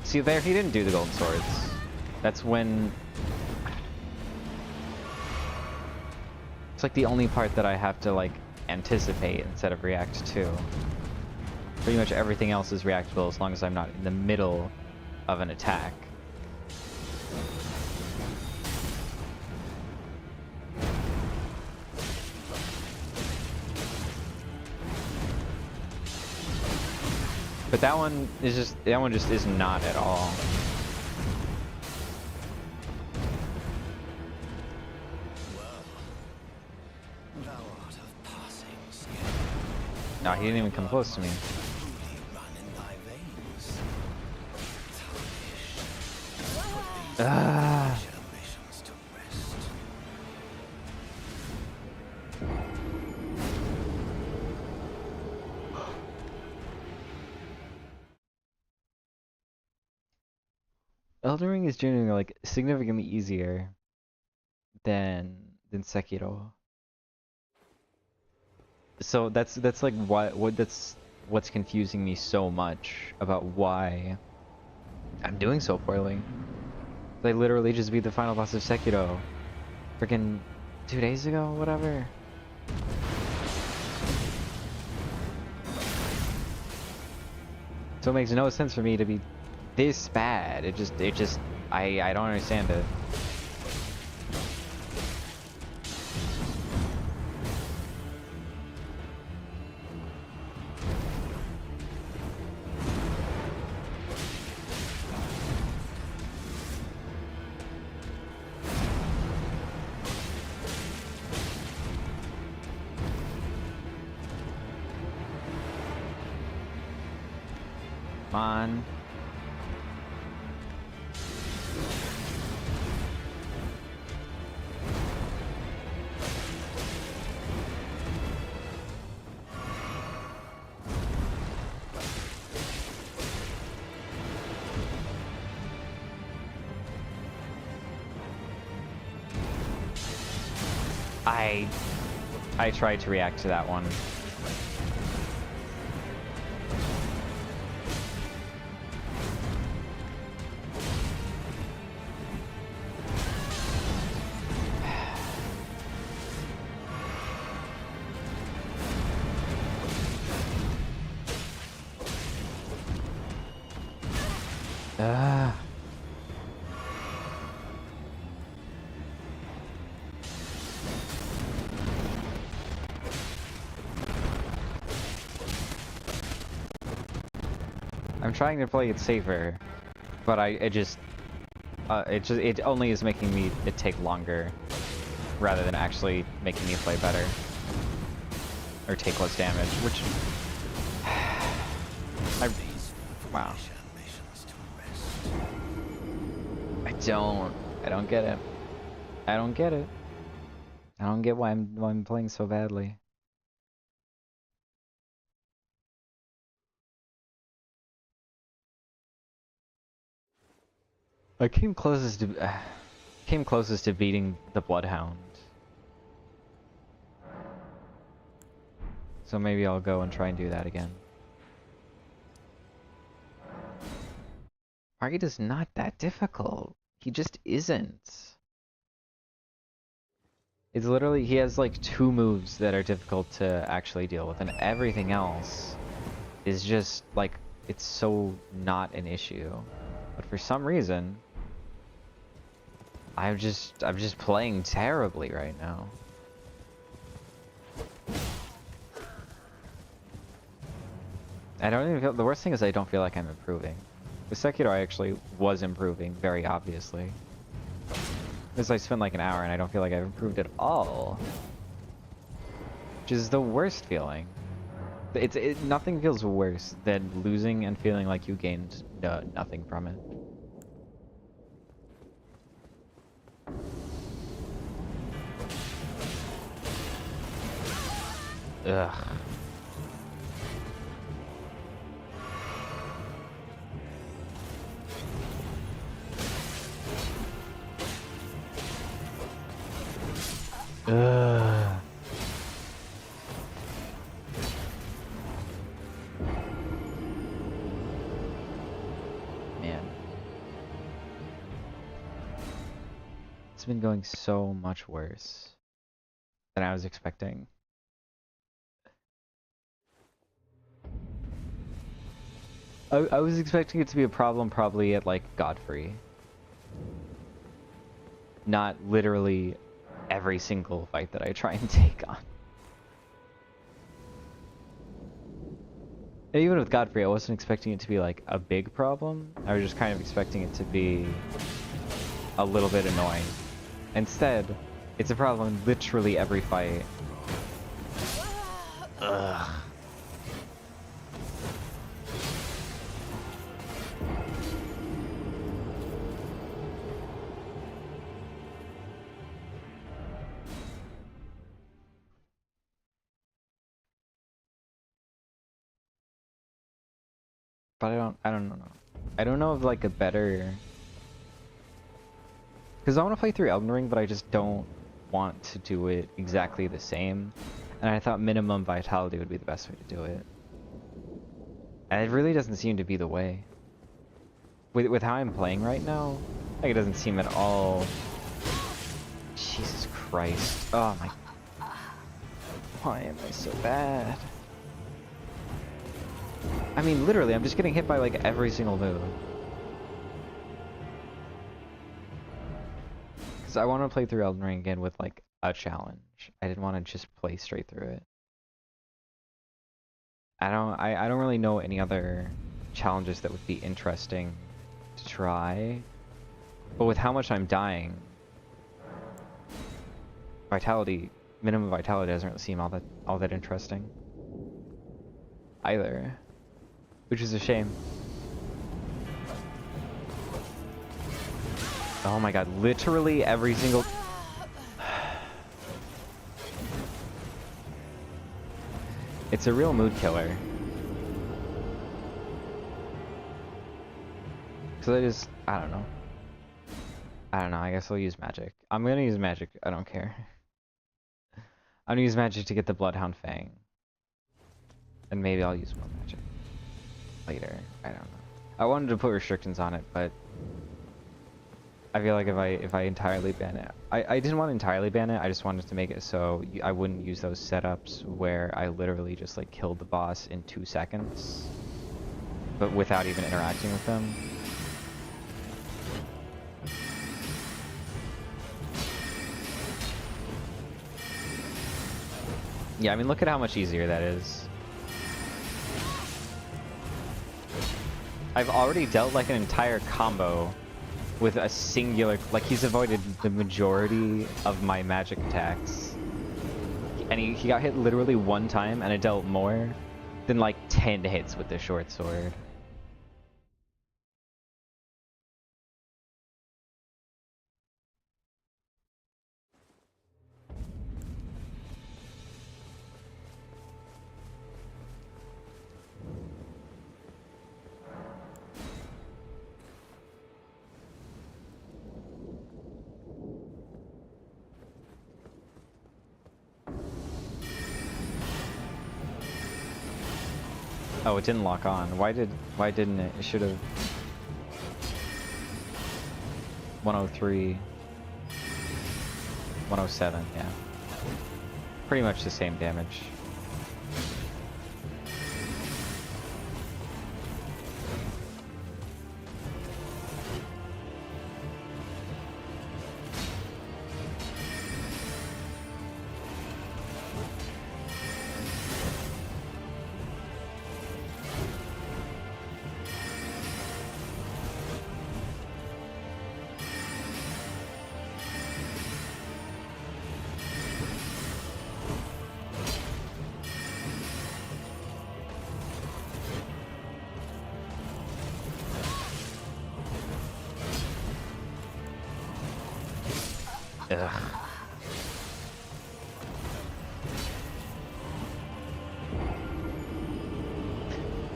See there, he didn't do the golden swords. That's when. It's like the only part that I have to like anticipate instead of react to. Pretty much everything else is reactable as long as I'm not in the middle of an attack. But that one just is not at all. No, he didn't even come close to me. Elden Ring is genuinely like significantly easier than Sekiro. So that's like what's confusing me so much about why I'm doing so poorly. I literally just beat the final boss of Sekiro freaking 2 days ago, whatever. So it makes no sense for me to be this bad. I don't understand it. Come on. I tried to react to that one. Ah. I'm trying to play it safer, but it only is making it take longer, rather than actually making me play better or take less damage. Which, wow, I don't get it. I don't get it. I don't get why I'm playing so badly. I came closest to beating the Bloodhound. So maybe I'll go and try and do that again. Margit is not that difficult. He just isn't. It's literally, he has like 2 moves that are difficult to actually deal with, and everything else is just like, it's so not an issue. But for some reason, I'm just playing terribly right now. I don't even feel, the worst thing is I don't feel like I'm improving. With Sekiro I actually was improving, very obviously. Because I spent like an hour and I don't feel like I've improved at all. Which is the worst feeling. Nothing feels worse than losing and feeling like you gained nothing from it. Ugh. Ugh. Man. It's been going so much worse than I was expecting. I was expecting it to be a problem probably at like Godfrey. Not literally every single fight that I try and take on. And even with Godfrey, I wasn't expecting it to be like a big problem. I was just kind of expecting it to be a little bit annoying. Instead, it's a problem in literally every fight. Ugh. But I don't know. I don't know of like a better... Because I want to play through Elden Ring, but I just don't want to do it exactly the same. And I thought minimum vitality would be the best way to do it. And it really doesn't seem to be the way. With how I'm playing right now, like it doesn't seem at all... Jesus Christ. Oh my... Why am I so bad? I mean, literally, I'm just getting hit by like every single move. Because I want to play through Elden Ring again with like a challenge. I didn't want to just play straight through it. I don't really know any other challenges that would be interesting to try. But with how much I'm dying, minimum vitality doesn't really seem all that interesting either. Which is a shame. Oh my god, literally every single... It's a real mood killer. Cause I don't know. I guess I'll use magic. I'm gonna use magic, I don't care. I'm gonna use magic to get the Bloodhound Fang. And maybe I'll use more magic later. I don't know. I wanted to put restrictions on it, but I feel like if I entirely ban it, I didn't want to entirely ban it. I just wanted to make it so I wouldn't use those setups where I literally just like killed the boss in 2 seconds, but without even interacting with them. Yeah, I mean, look at how much easier that is. I've already dealt like an entire combo with a singular, like he's avoided the majority of my magic attacks. And he got hit literally 1 time and it dealt more than like 10 hits with the short sword. Oh, it didn't lock on. Why didn't it? It should have. 103. 107, yeah. Pretty much the same damage. Ugh.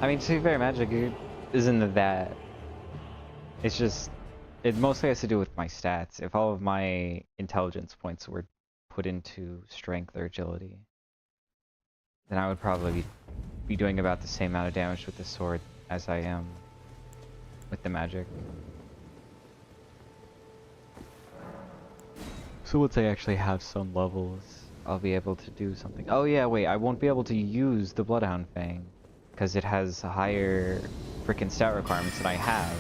I mean, to be fair, magic isn't that. It's just, it mostly has to do with my stats. If all of my intelligence points were put into strength or agility, then I would probably be doing about the same amount of damage with the sword as I am with the magic. So once I actually have some levels, I'll be able to do something. Oh yeah, wait, I won't be able to use the Bloodhound Fang because it has higher freaking stat requirements than I have.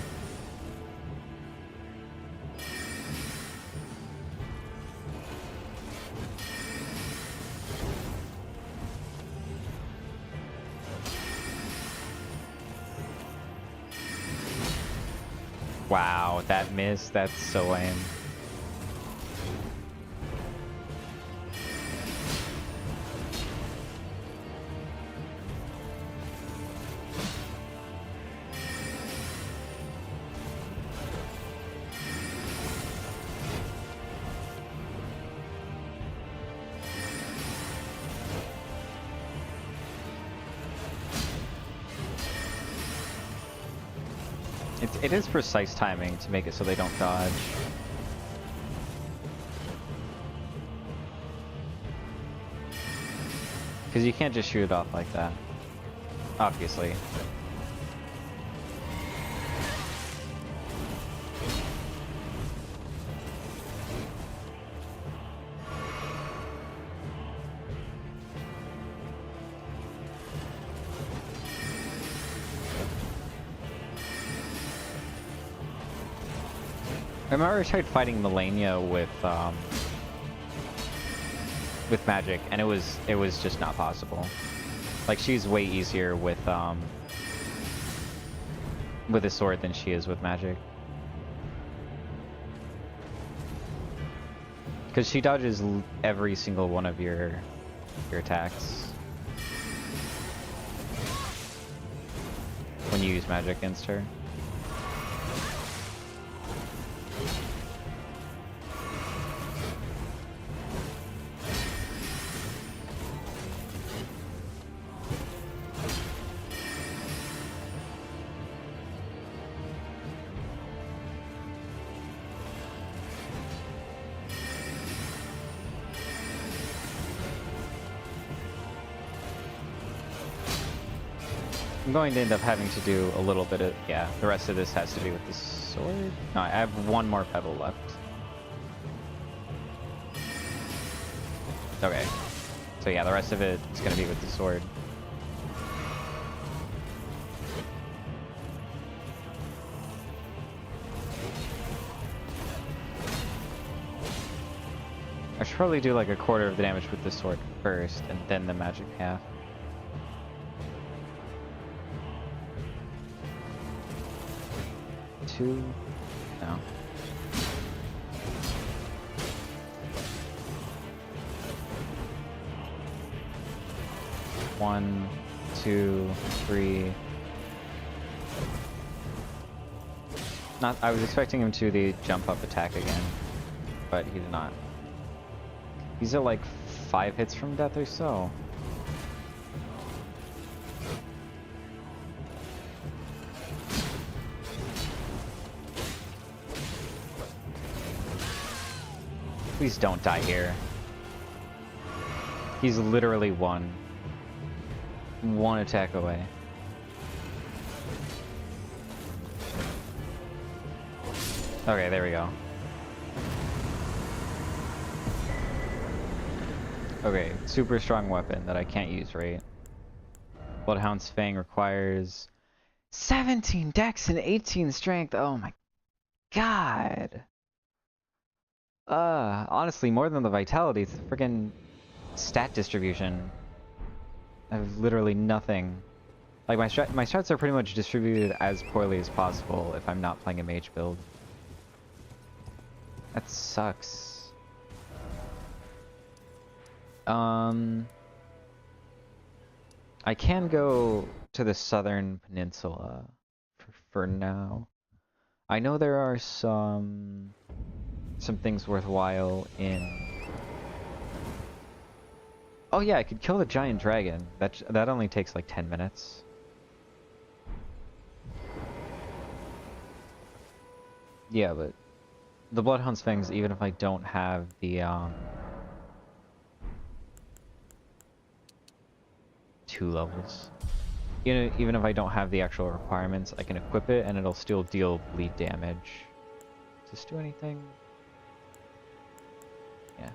Wow, that miss, that's so lame. It is precise timing to make it so they don't dodge. Because you can't just shoot it off like that. Obviously. I remember I tried fighting Melania with magic, and it was just not possible. Like, she's way easier with a sword than she is with magic. Because she dodges every single one of your attacks when you use magic against her. I'm going to end up having to do a little bit of, yeah, the rest of this has to do with the sword. No, I have one more pebble left. Okay. So yeah, the rest of it is going to be with the sword. I should probably do like a quarter of the damage with the sword first, and then the magic half. Two? No. One, two, three. Not. I was expecting him to the jump up attack again, but he did not. He's at like 5 hits from death or so. Please don't die here. He's literally one attack away. Okay, there we go. Okay, super strong weapon that I can't use, right? Bloodhound's Fang requires 17 dex and 18 strength. Oh my god. Honestly, more than the vitality, it's the friggin' stat distribution. I have literally nothing. Like, my strats are pretty much distributed as poorly as possible if I'm not playing a mage build. That sucks. I can go to the southern peninsula for now. I know there are some things worthwhile in... Oh yeah, I could kill the giant dragon. That only takes like 10 minutes. Yeah, but the Bloodhound's Fangs, even if I don't have the 2 levels, even if I don't have the actual requirements, I can equip it and it'll still deal bleed damage. Does this do anything? Yeah.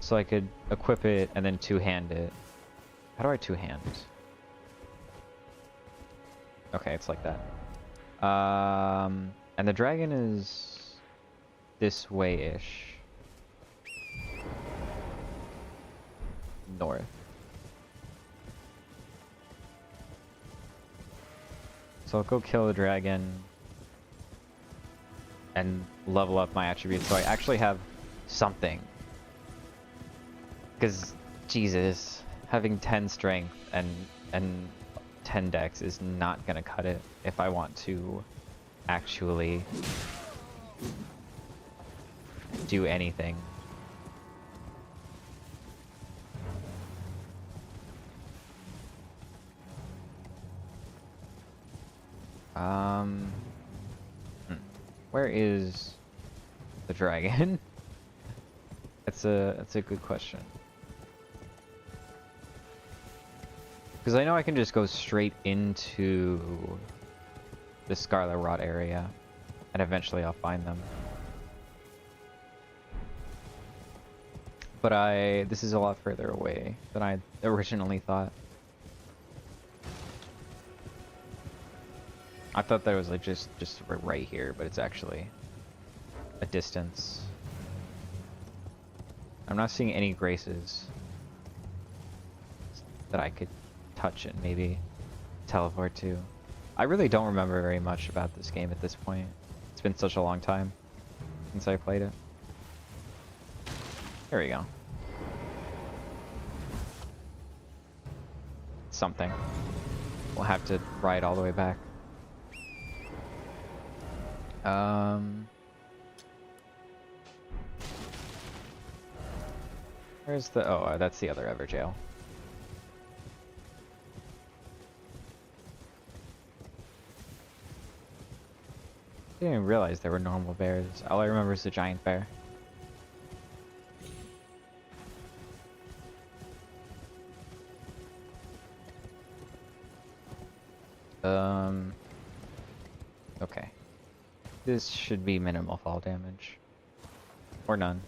So I could equip it and then two-hand it. How do I two-hand? Okay, it's like that. And the dragon is this way-ish. North. So I'll go kill the dragon and level up my attributes so I actually have something. Because, Jesus, having 10 strength and 10 dex is not gonna cut it if I want to actually do anything. Where is the dragon? That's a good question. Because I know I can just go straight into the Scarlet Rot area, and eventually I'll find them. But this is a lot further away than I originally thought. I thought that was like just right here, but it's actually a distance. I'm not seeing any graces that I could touch and maybe teleport to. I really don't remember very much about this game at this point. It's been such a long time since I played it. Here we go. Something. We'll have to ride all the way back. Where's the... Oh, that's the other Everjail. I didn't even realize there were normal bears. All I remember is the giant bear. Okay. This should be minimal fall damage. Or none.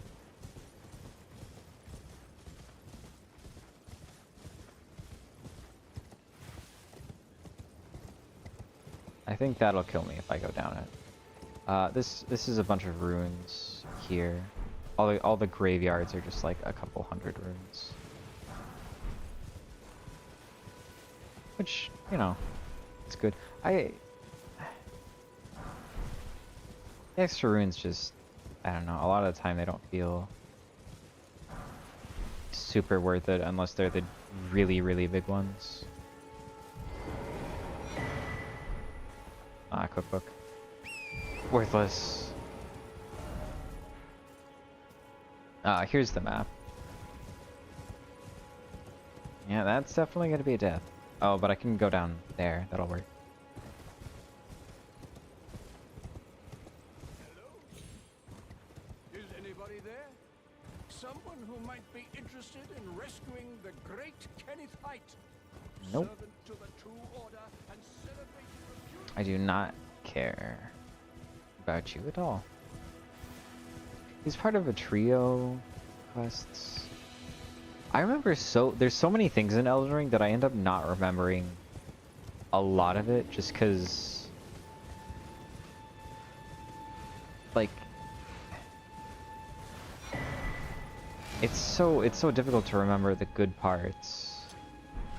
I think that'll kill me if I go down it. This is a bunch of runes here. All the graveyards are just like a couple hundred runes. Which, you know, it's good. The extra runes just, I don't know, a lot of the time they don't feel super worth it unless they're the really, really big ones. Cookbook. Worthless. Here's the map. Yeah, that's definitely gonna be a death. Oh, but I can go down there. That'll work. Hello? Is anybody there? Someone who might be interested in rescuing the great Kenneth Height? Nope. Servant to the true order and celebrating the beauty. I do not care about you at all. He's part of a trio quests. I remember there's so many things in Elden Ring that I end up not remembering a lot of it just cuz like it's so difficult to remember the good parts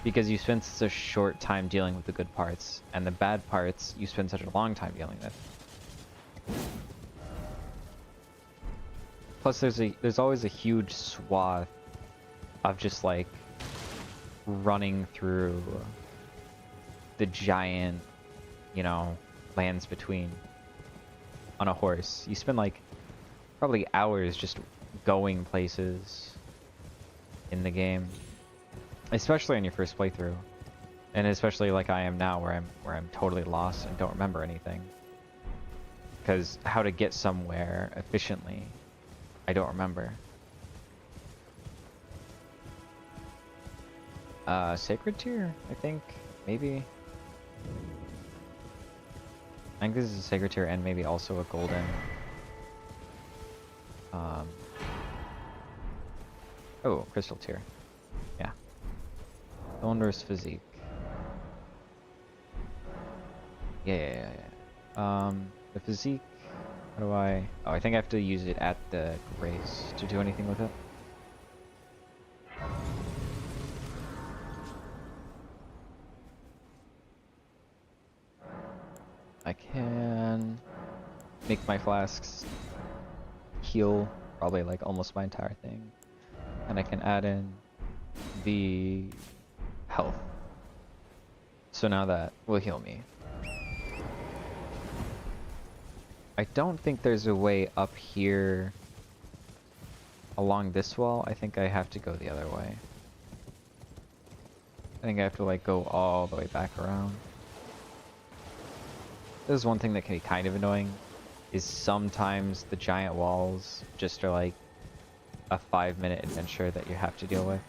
because you spend such a short time dealing with the good parts, and the bad parts you spend such a long time dealing with. Plus there's always a huge swath of just like running through the giant, you know, lands between on a horse. You spend like probably hours just going places in the game, especially on your first playthrough, and especially like I am now where I'm totally lost and don't remember anything, because how to get somewhere efficiently I don't remember. Sacred tier, I think, maybe. I think this is a sacred tier and maybe also a golden. Oh, crystal tier. Yeah. Thornrose physique. Yeah. The physique. How do I? Oh, I think I have to use it at the grace to do anything with it. I can make my flasks heal probably like almost my entire thing, and I can add in the health, so now that will heal me. I don't think there's a way up here along this wall. I think I have to go the other way. I think I have to like go all the way back around. This is one thing that can be kind of annoying, is sometimes the giant walls just are like a 5-minute adventure that you have to deal with.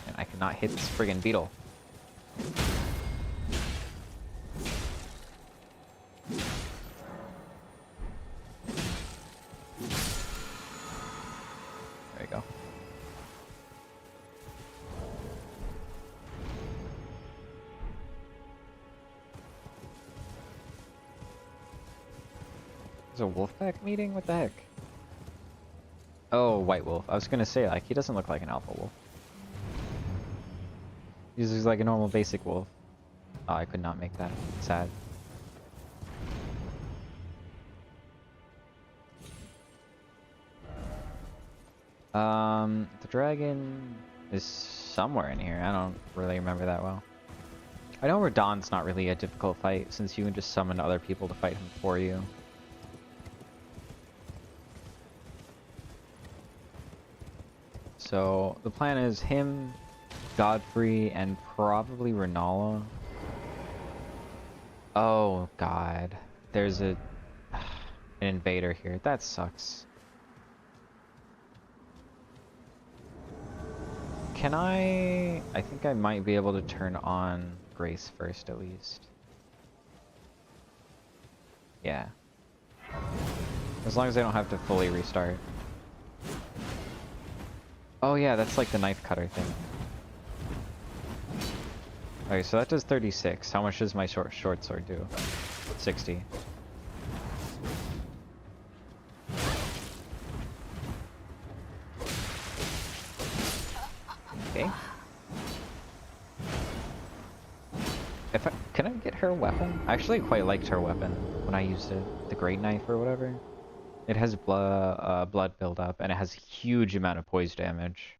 And I cannot hit this friggin' beetle. There you go. A wolf pack meeting? What the heck? Oh, white wolf. I was gonna say, like, he doesn't look like an alpha wolf. He's just like a normal basic wolf. Oh, I could not make that. Sad. The dragon is somewhere in here. I don't really remember that well. I know Radahn's not really a difficult fight, since you can just summon other people to fight him for you. So the plan is him, Godfrey, and probably Renala. Oh god, there's an invader here. That sucks. Can I think I might be able to turn on Grace first at least. Yeah. As long as I don't have to fully restart. Oh yeah, that's like the knife cutter thing. Okay, so that does 36. How much does my short sword do? 60. Okay. Can I get her weapon? I actually quite liked her weapon when I used it. The great knife or whatever. It has blood buildup and it has a huge amount of poise damage.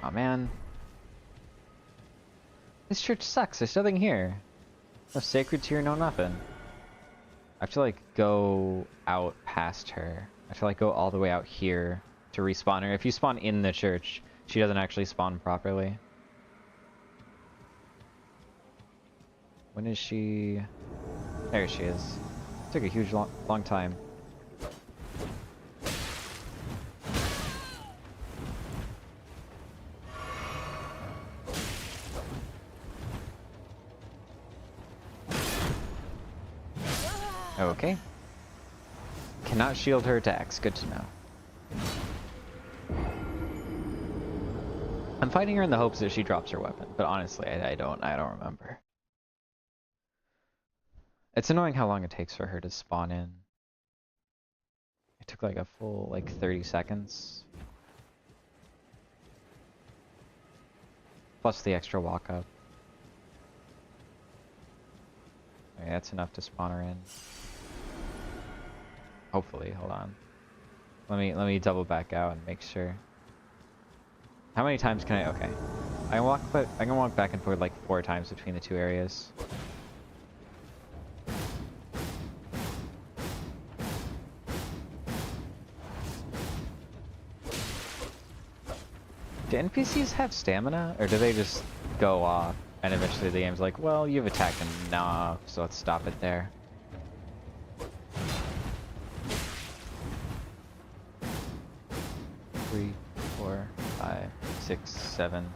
Oh man. This church sucks, there's nothing here. No sacred tier, no nothing. I have to like go out past her. I have to like go all the way out here to respawn her. If you spawn in the church, she doesn't actually spawn properly. When is she? There she is. Took a huge long time. Okay. Cannot shield her attacks. Good to know. I'm fighting her in the hopes that she drops her weapon, but honestly, I don't remember. It's annoying how long it takes for her to spawn in. It took like a full like 30 seconds. Plus the extra walk up. Okay, that's enough to spawn her in. Hopefully, hold on. Let me double back out and make sure. How many times can I? Okay, I can walk back and forth like 4 times between the 2 areas. Do NPCs have stamina, or do they just go off and eventually the game's like, well, you've attacked enough, so let's stop it there. 3, 4, 5, 6, 7.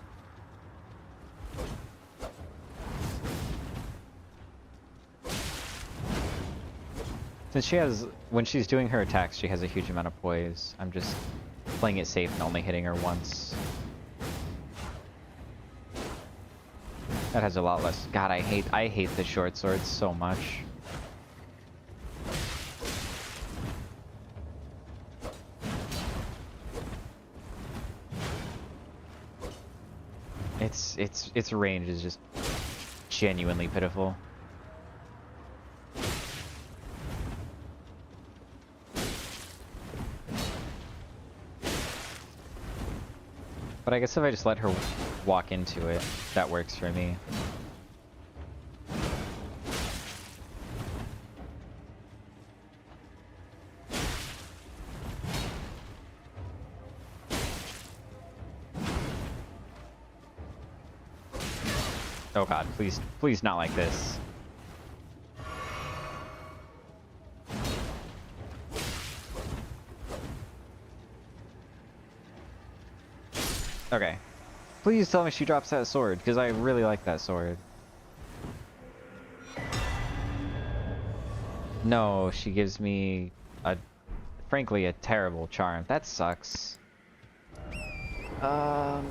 Since she has, when she's doing her attacks, she has a huge amount of poise. I'm just playing it safe and only hitting her once. That has a lot less. God, I hate the short swords so much. Its range is just genuinely pitiful. But I guess if I just let her walk into it, that works for me. Oh god, please not like this. Okay. Please tell me she drops that sword, because I really like that sword. No, she gives me frankly, a terrible charm. That sucks.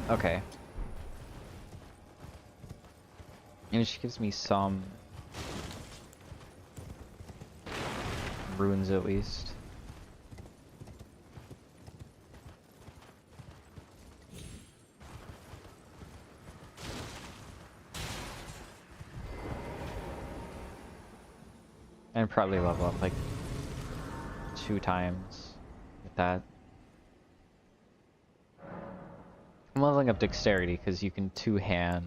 Okay. And she gives me some runes at least. And probably level up like 2 times with that. I'm leveling up dexterity because you can 2-hand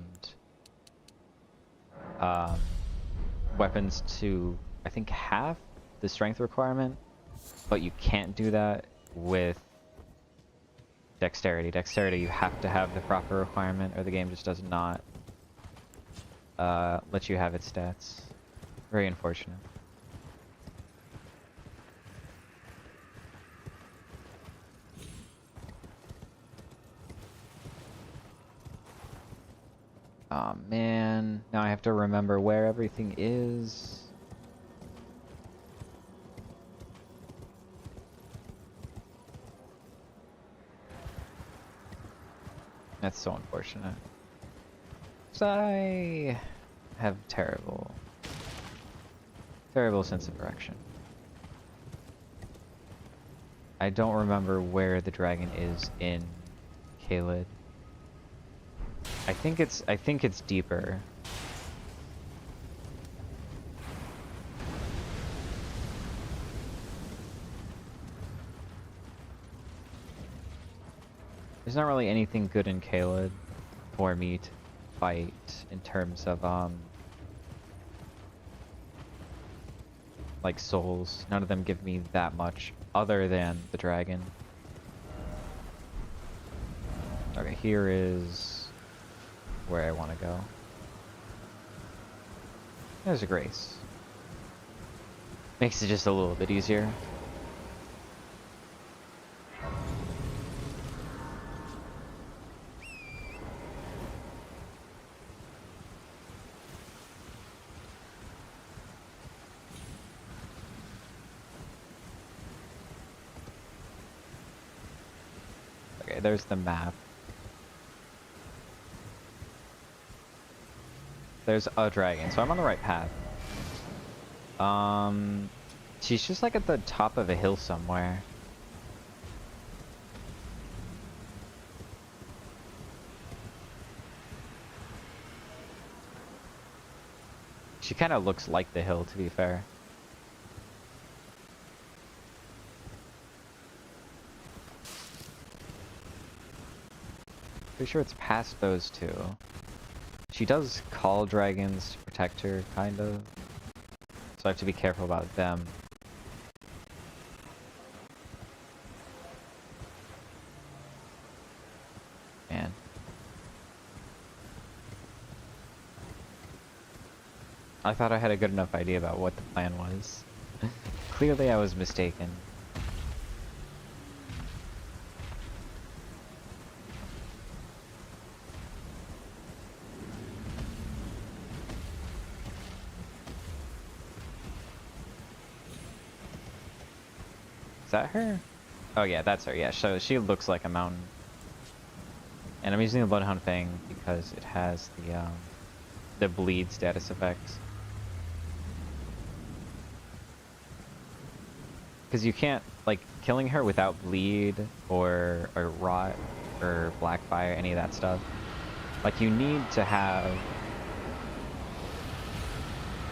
weapons to, I think, half the strength requirement, but you can't do that with dexterity. Dexterity, you have to have the proper requirement or the game just does not let you have its stats. Very unfortunate. Oh man, now I have to remember where everything is. That's so unfortunate. 'Cause I have terrible sense of direction. I don't remember where the dragon is in Caelid. I think it's deeper. There's not really anything good in Caelid for me to fight in terms of like souls. None of them give me that much other than the dragon. Okay, here is where I want to go. There's a grace. Makes it just a little bit easier. Okay, there's the map. There's a dragon, so I'm on the right path. She's just like at the top of a hill somewhere. She kind of looks like the hill, to be fair. Pretty sure it's past those two. She does call dragons to protect her, kind of. So I have to be careful about them. Man. I thought I had a good enough idea about what the plan was. Clearly I was mistaken. Is that her? Oh yeah, that's her. Yeah, so she looks like a mountain. And I'm using the Bloodhound Fang because it has the bleed status effects. Because you can't, like, killing her without bleed or rot or blackfire, any of that stuff. Like, you need to have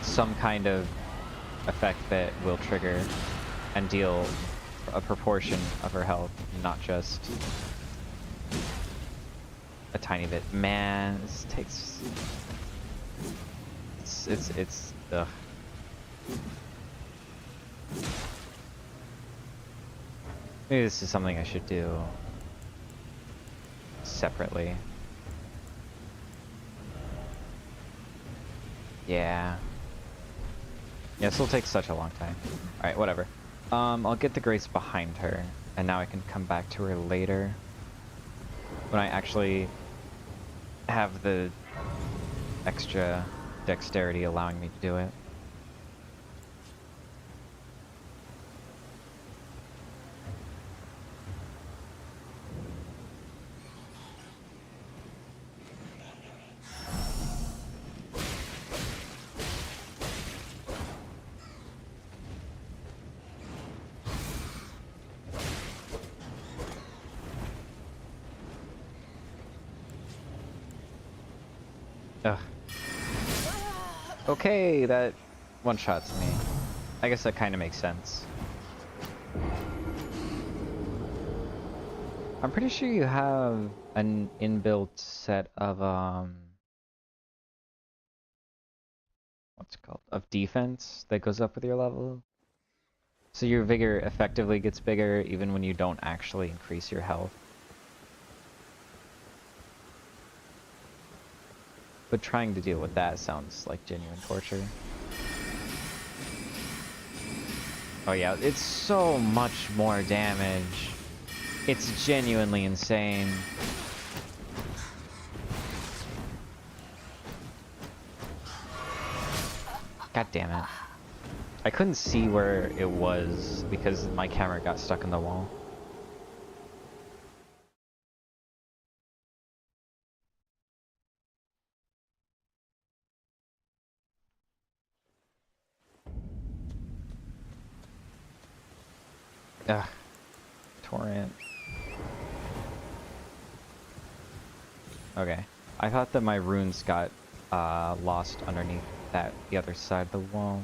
some kind of effect that will trigger and deal a proportion of her health, not just a tiny bit. Man, this takes... It's ugh. Maybe this is something I should do separately. Yeah. Yeah, this will take such a long time. Alright, whatever. I'll get the grace behind her, and now I can come back to her later. When I actually have the extra dexterity allowing me to do it. Ugh. Okay, that one-shots me. I guess that kind of makes sense. I'm pretty sure you have an inbuilt set of, what's it called? Of defense that goes up with your level. So your vigor effectively gets bigger even when you don't actually increase your health. But trying to deal with that sounds like genuine torture. Oh yeah, it's so much more damage. It's genuinely insane. God damn it. I couldn't see where it was because my camera got stuck in the wall. Ugh. Torrent. Okay. I thought that my runes got lost underneath the other side of the wall.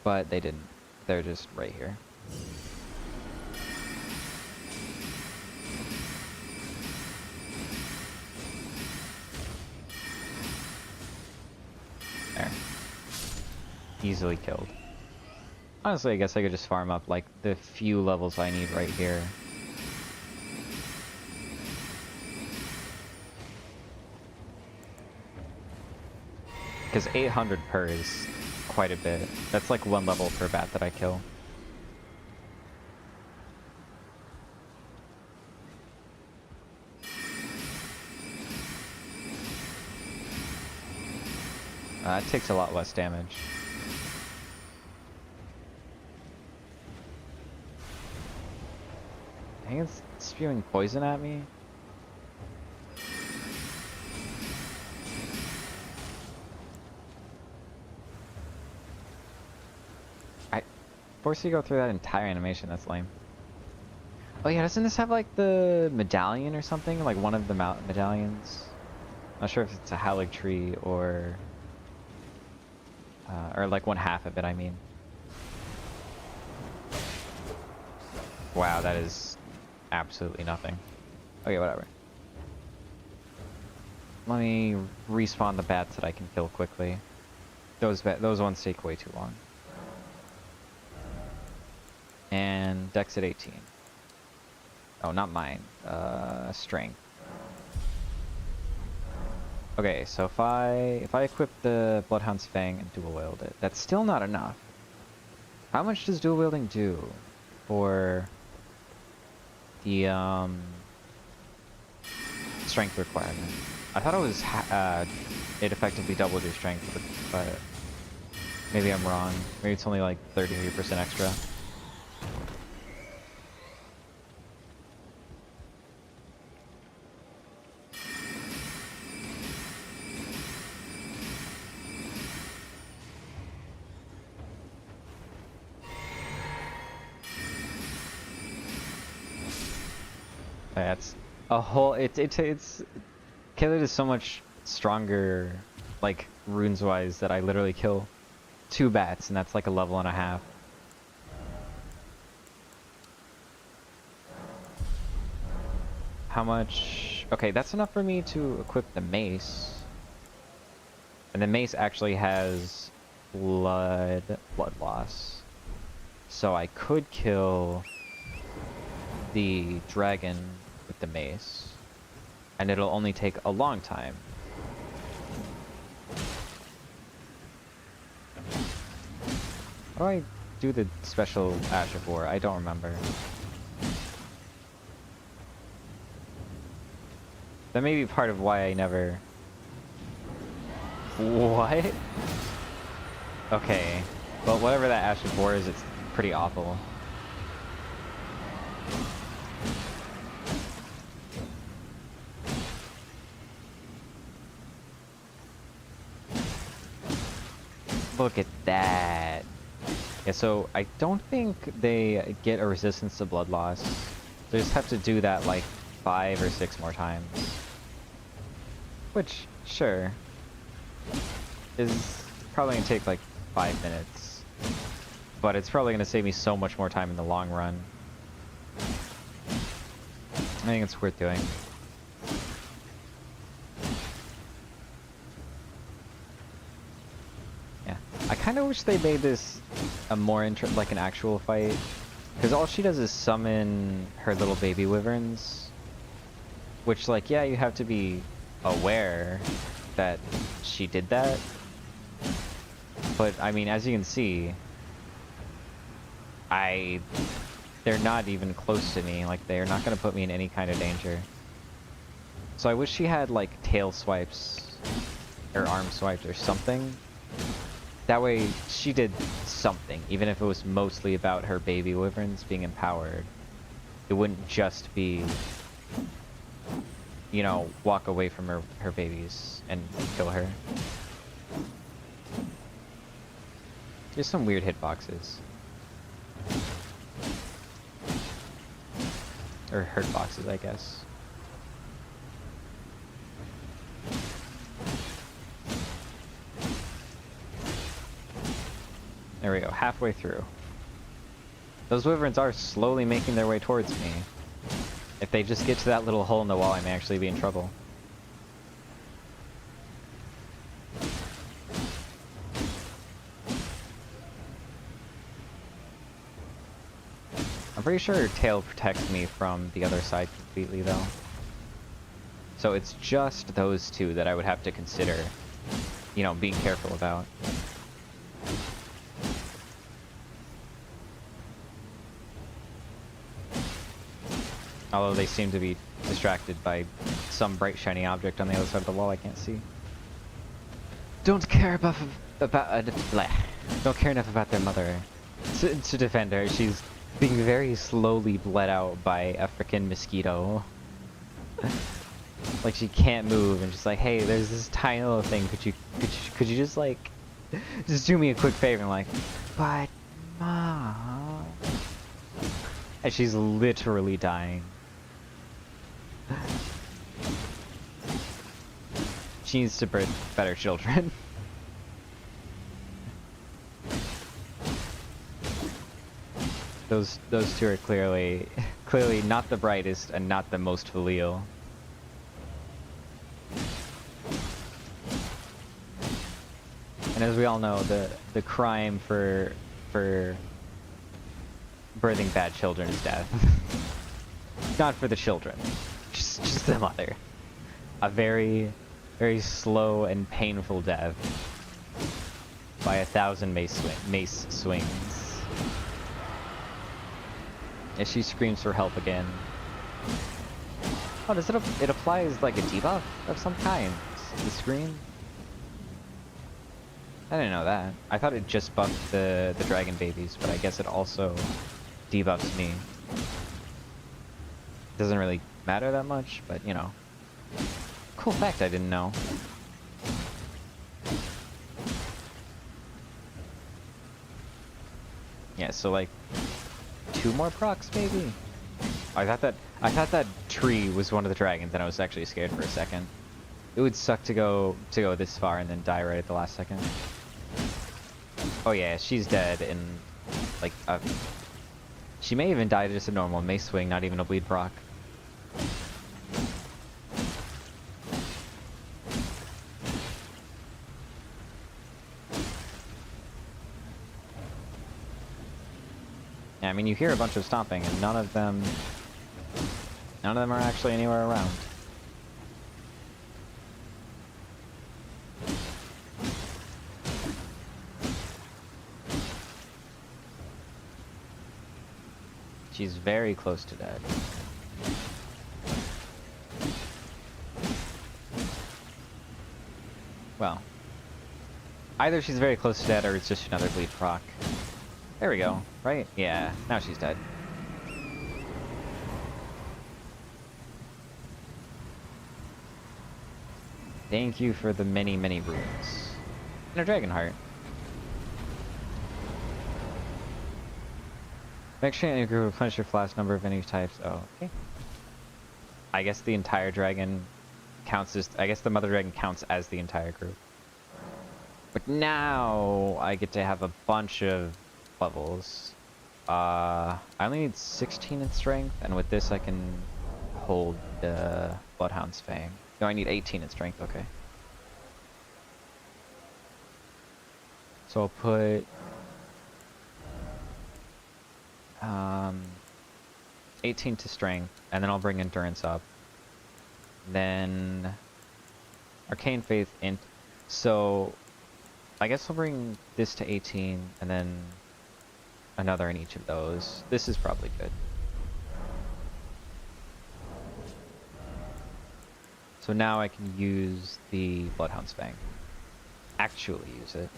But they didn't. They're just right here. There. Easily killed. Honestly, I guess I could just farm up like the few levels I need right here. Because 800 per is quite a bit. That's like 1 level per bat that I kill. It takes a lot less damage. I think it's spewing poison at me. Force you to go through that entire animation, that's lame. Oh yeah, doesn't this have like the medallion or something? Like one of the medallions? Not sure if it's a Halig tree or like 1/2 of it, I mean. Wow, that is absolutely nothing. Okay, whatever. Let me respawn the bats that I can kill quickly. Those ones take way too long. And Dex at 18. Oh, not mine. Strength. Okay, so if I equip the Bloodhound's Fang and dual wield it, that's still not enough. How much does dual wielding do for the strength requirement? I thought it was it effectively doubled your strength, but maybe I'm wrong. Maybe it's only like 33% extra. That's a whole. It's Kayla is so much stronger, like runes wise, that I literally kill 2 bats, and that's like a level and a half. How much? Okay, that's enough for me to equip the mace, and the mace actually has blood loss, so I could kill the dragon with the mace, and it'll only take a long time. How do I do the special Ash of War? I don't remember. That may be part of why I never... What? Okay. Well, whatever that Ash of War is, it's pretty awful. Look at that. Yeah, so I don't think they get a resistance to blood loss. They just have to do that like 5 or 6 more times. Which, sure, is probably gonna take like 5 minutes. But it's probably gonna save me so much more time in the long run. I think it's worth doing. I kind of wish they made this a more like an actual fight, because all she does is summon her little baby wyverns, which, like, yeah, you have to be aware that she did that, but I mean, as you can see, they're not even close to me. Like, they're not gonna put me in any kind of danger. So I wish she had like tail swipes or arm swipes or something. That way, she did something, even if it was mostly about her baby wyverns being empowered. It wouldn't just be, you know, walk away from her babies and kill her. There's some weird hitboxes. Or hurt boxes, I guess. There we go, halfway through. Those wyverns are slowly making their way towards me. If they just get to that little hole in the wall, I may actually be in trouble. I'm pretty sure tail protects me from the other side completely, though. So it's just those two that I would have to consider, you know, being careful about. Although they seem to be distracted by some bright shiny object on the other side of the wall I can't see. Don't care enough don't care enough about their mother to defend her. She's being very slowly bled out by a frickin' mosquito. Like she can't move, and just like, hey, there's this tiny little thing. Could you just like, just do me a quick favor? And like, but mom, and she's literally dying. She needs to birth better children. Those two are clearly not the brightest and not the most filial. And as we all know, the crime for birthing bad children is death. Not for the children, just the mother. A very, very slow and painful death by 1,000 mace swings. As she screams for help again. Oh, it applies like a debuff of some kind? The scream? I didn't know that. I thought it just buffed the dragon babies, but I guess it also debuffs me. Doesn't really matter that much, but you know. Cool fact I didn't know. Yeah, so like 2 more procs maybe? I thought that tree was one of the dragons, and I was actually scared for a second. It would suck to go this far and then die right at the last second. Oh yeah, she's dead in like she may even die to just a normal mace swing, not even a bleed proc. Yeah, I mean you hear a bunch of stomping and none of them are actually anywhere around. She's very close to dead. Well, either she's very close to dead or it's just another bleed proc. There we go, right? Yeah, now she's dead. Thank you for the many, many runes. And a dragon heart. Make sure any group replenish your last number of any types. Oh, okay. I guess the entire dragon counts as... I guess the mother dragon counts as the entire group. But now I get to have a bunch of levels. I only need 16 in strength, and with this I can hold the Bloodhound's Fang. No, I need 18 in strength, okay. So I'll put... 18 to strength, and then I'll bring endurance up. Then arcane faith int. So I guess I'll bring this to 18, and then another in each of those. This is probably good. So now I can use the Bloodhound's Fang. Actually use it.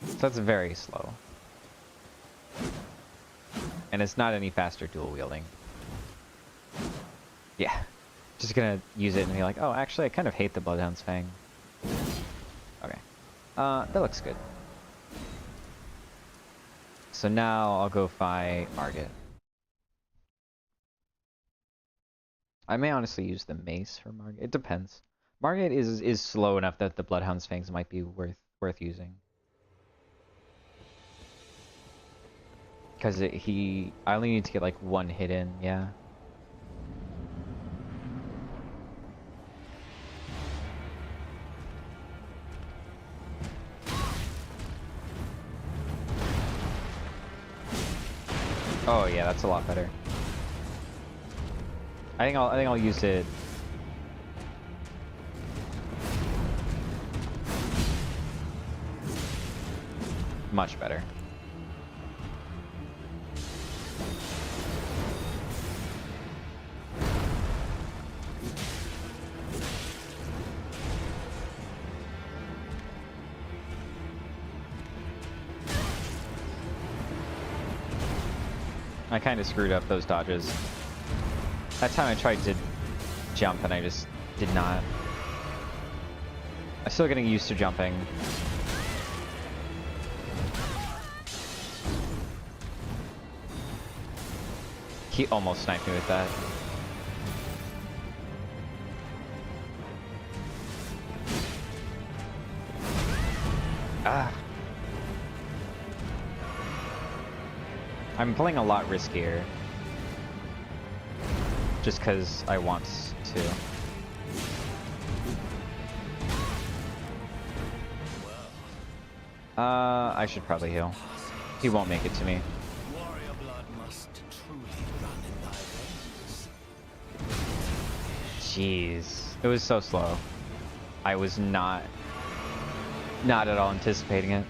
So that's very slow. And it's not any faster dual wielding. Yeah. Just gonna use it and be like, oh, actually, I kind of hate the Bloodhound's Fang. Okay. That looks good. So now I'll go fight Margit. I may honestly use the mace for Margit. It depends. Margit is slow enough that the Bloodhound's Fangs might be worth using. Because I only need to get like one hit in, yeah. Oh yeah, that's a lot better. I think I'll use it. Much better. I kind of screwed up those dodges. That time I tried to jump and I just did not. I'm still getting used to jumping. He almost sniped me with that. Ah. I'm playing a lot riskier. Just because I want to. I should probably heal. He won't make it to me. Warrior blood must truly run in thy veins. Jeez. It was so slow. I was not at all anticipating it.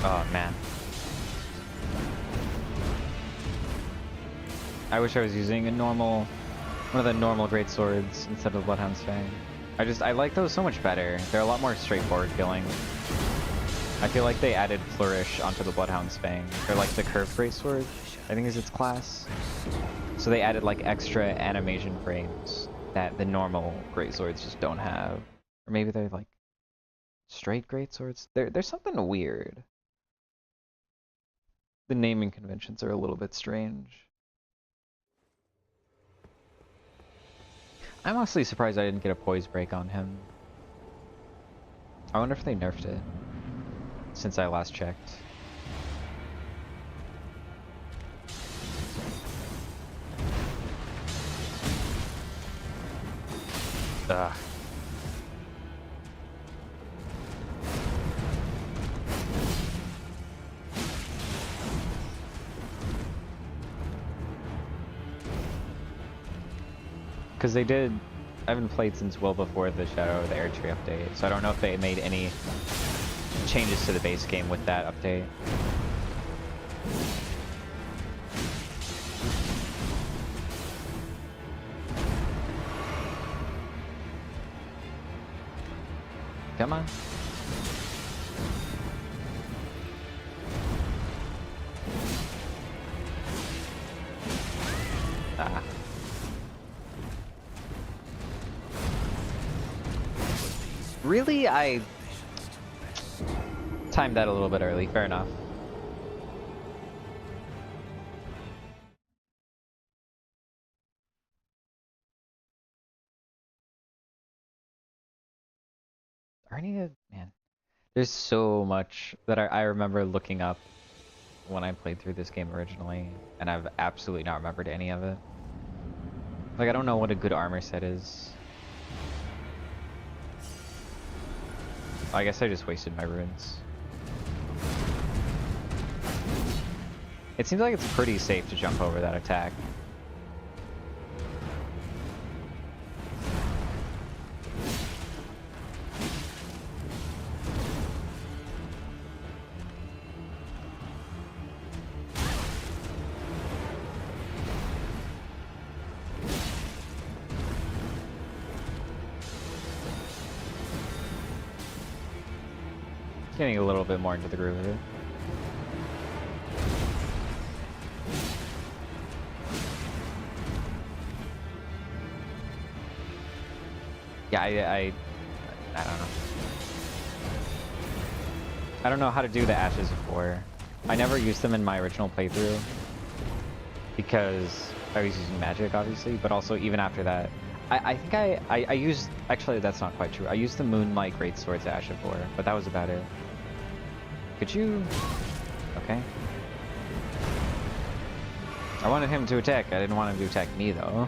Oh man. I wish I was using one of the normal great swords instead of Bloodhound's Fang. I like those so much better. They're a lot more straightforward feeling. I feel like they added Flourish onto the Bloodhound's Fang. They're like the curved greatsword, I think is its class. So they added like extra animation frames that the normal greatswords just don't have. Or maybe they're like straight greatswords. There's something weird. The naming conventions are a little bit strange. I'm honestly surprised I didn't get a poise break on him. I wonder if they nerfed it since I last checked. Ugh. Because they did, I haven't played since well before the Shadow of the Erdtree update, so I don't know if they made any changes to the base game with that update. Come on. Ah. Really? I timed that a little bit early. Fair enough. Arnia, man. There's so much that I remember looking up when I played through this game originally, and I've absolutely not remembered any of it. Like, I don't know what a good armor set is. I guess I just wasted my runes. It seems like it's pretty safe to jump over that attack. getting a little bit more into the groove of it. Yeah, I don't know. I don't know how to do the Ashes of War. I never used them in my original playthrough because I was using magic, obviously, but also even after that, I think I used, actually that's not quite true. I used the Moonlight Greatsword's Ash of War, but that was about it. Could you? Okay. I wanted him to attack. I didn't want him to attack me though.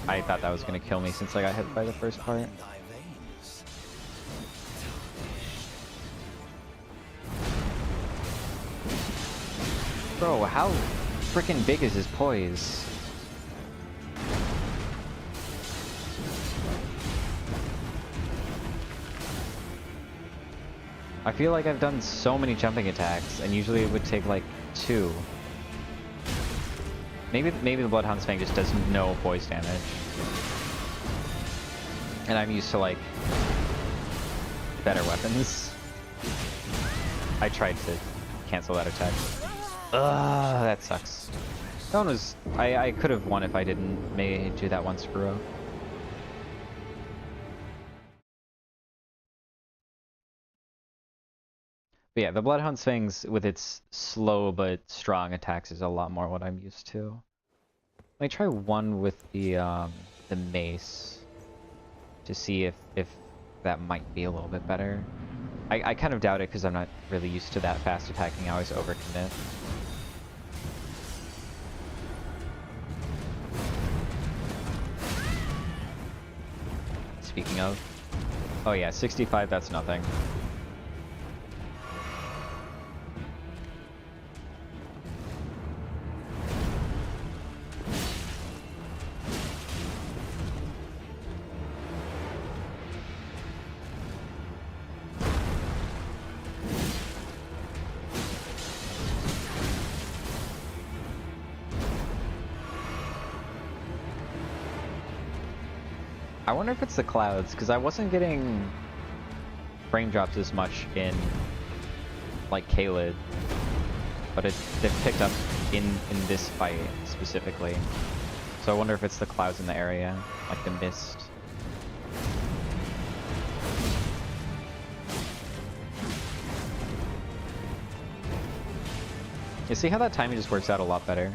I thought that was gonna kill me since I got hit by the first part. Bro, how freaking big is his poise? I feel like I've done so many jumping attacks, and usually it would take like 2. Maybe the Bloodhound's Fang just does no poise damage. And I'm used to like better weapons. I tried to cancel that attack. Ugh, that sucks. That one was... I could have won if I didn't maybe do that one screw up. But yeah, the Bloodhound's Fangs with its slow but strong attacks is a lot more what I'm used to. Let me try one with the mace to see if that might be a little bit better. I kind of doubt it because I'm not really used to that fast attacking. I always overcommit. Speaking of, oh yeah, 65, that's nothing. I wonder if it's the clouds, because I wasn't getting frame drops as much in like Caelid, but they've picked up in this fight specifically. So I wonder if it's the clouds in the area, like the mist. You see how that timing just works out a lot better?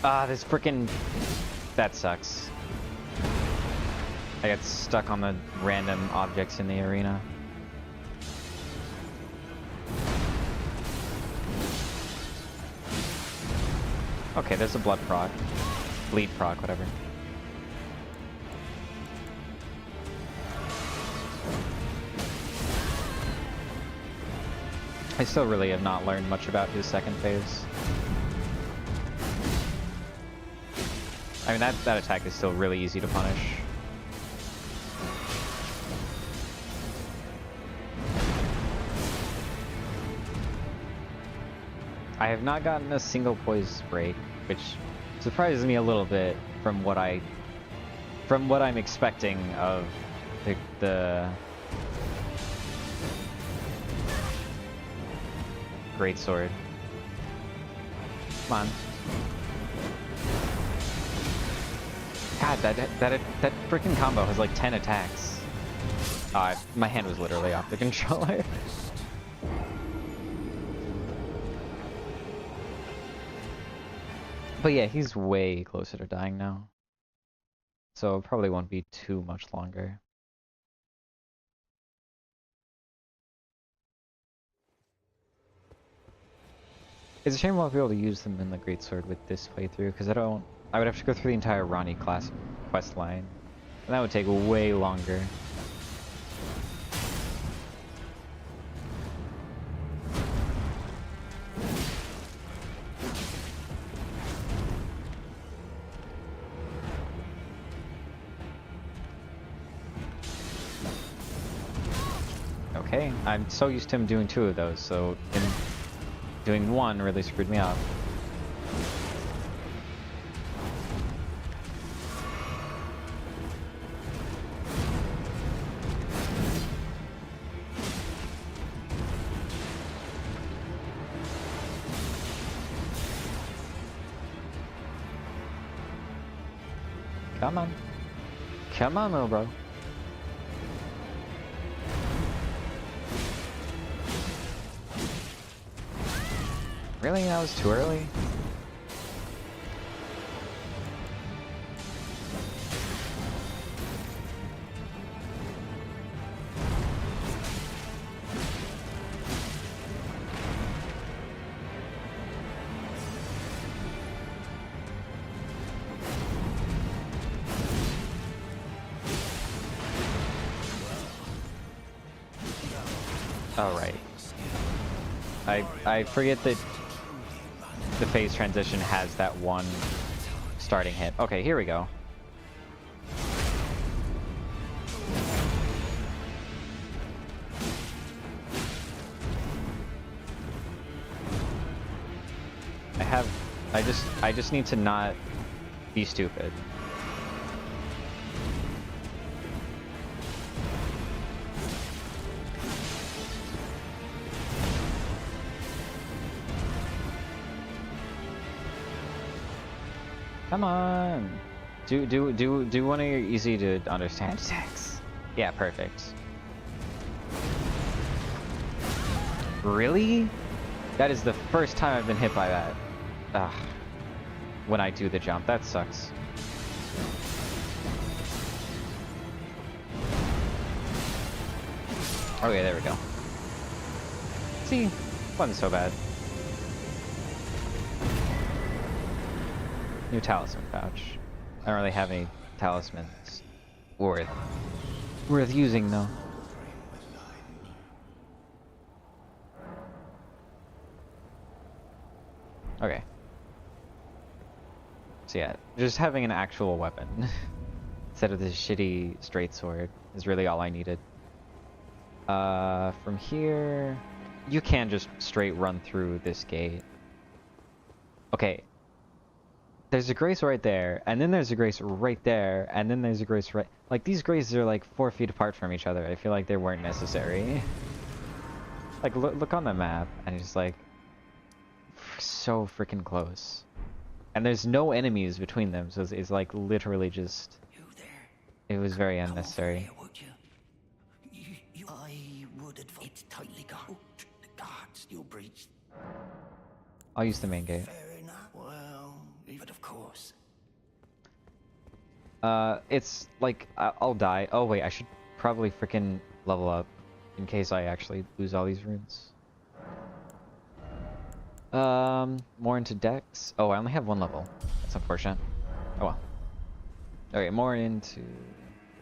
Ah, this frickin'... That sucks. I got stuck on the random objects in the arena. Okay, there's a blood proc. Bleed proc, whatever. I still really have not learned much about his second phase. I mean, that attack is still really easy to punish. I have not gotten a single poise break, which surprises me a little bit from what I'm expecting of the Greatsword. Come on. God, that freaking combo has like 10 attacks. My hand was literally off the controller. But yeah, he's way closer to dying now. So it probably won't be too much longer. It's a shame I won't be able to use them in the Greatsword with this playthrough, because I would have to go through the entire Ronnie class quest line, and that would take way longer. Okay, I'm so used to him doing 2 of those, so him doing 1 really screwed me up. Come on. Come on, little bro. Really? That was too early? Alright. I forget that the phase transition has that one starting hit. Okay, here we go. I just need to not be stupid. Come on. Do one of your easy to understand attacks. Yeah, perfect. Really? That is the first time I've been hit by that. Ugh. When I do the jump, that sucks. Okay, there we go. See, wasn't so bad. New talisman pouch. I don't really have any talismans worth using though. Okay. So yeah, just having an actual weapon instead of this shitty straight sword is really all I needed. From here, you can just straight run through this gate. Okay. There's a grace right there, and then there's a grace right there, and then there's a grace right... Like, these graces are like 4 feet apart from each other. I feel like they weren't necessary. Like, look on the map, and it's like... so freaking close. And there's no enemies between them, so it's like literally just... You there? It was very unnecessary. Come over here, would you? I would advise... It's tightly guarded. The guards still breached. I'll use the main gate. Fair enough. Well, but of course. It's like, I'll die. Oh wait, I should probably freaking level up in case I actually lose all these runes. More into Dex. Oh, I only have 1 level. That's unfortunate. Oh well. Okay, more into...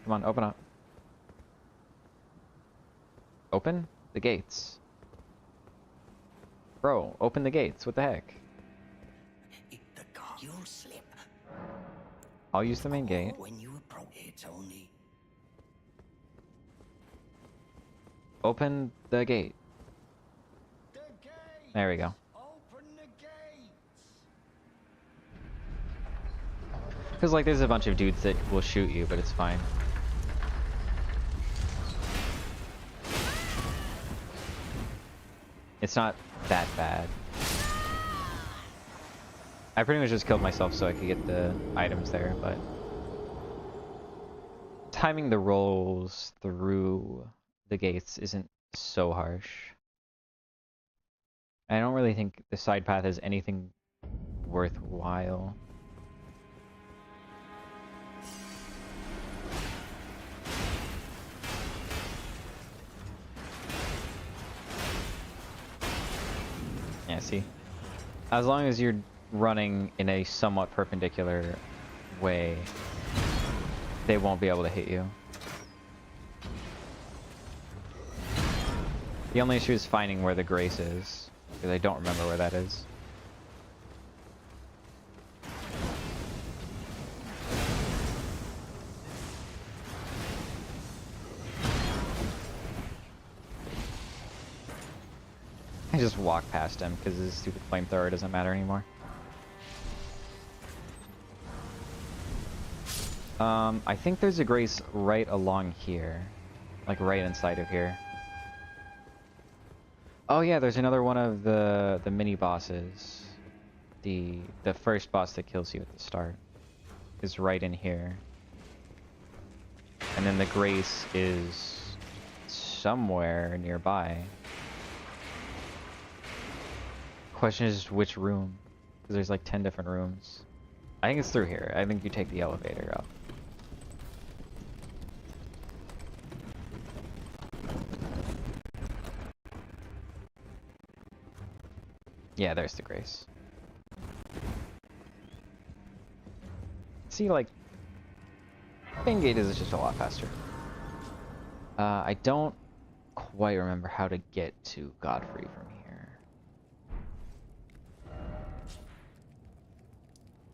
Come on, open up. Open the gates. Bro, open the gates. What the heck? The guard, you'll slip. I'll use the main gate. When you approach, it's only... Open the gate. The gate! There we go. Open the gates! Because, like, there's a bunch of dudes that will shoot you, but it's fine. It's not that bad. I pretty much just killed myself so I could get the items there, but... timing the rolls through the gates isn't so harsh. I don't really think the side path is anything worthwhile. Yeah, see? As long as you're running in a somewhat perpendicular way, they won't be able to hit you. The only issue is finding where the grace is, because I don't remember where that is. I just walk past him because his stupid flamethrower doesn't matter anymore. I think there's a Grace right along here. Like right inside of here. Oh yeah, there's another one of the mini bosses. The first boss that kills you at the start is right in here. And then the Grace is somewhere nearby. Question is which room? Because there's like 10 different rooms. I think it's through here. I think you take the elevator up. Yeah, there's the Grace. See, like, main gate is just a lot faster. I don't quite remember how to get to Godfrey from here.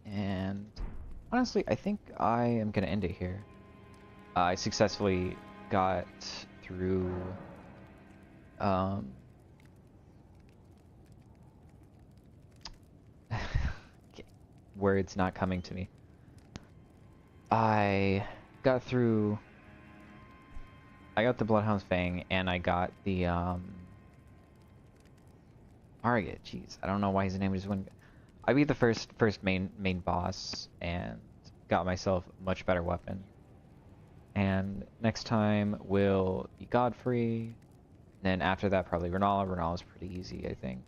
And honestly, I think I am gonna end it here. I successfully got through words not coming to me. I got through. I got the Bloodhound's Fang, and I got the Margit. Jeez, I don't know why his name just wouldn't. I beat the first main boss and got myself a much better weapon. And next time will be Godfrey. Then after that, probably Renala. Renala's pretty easy, I think.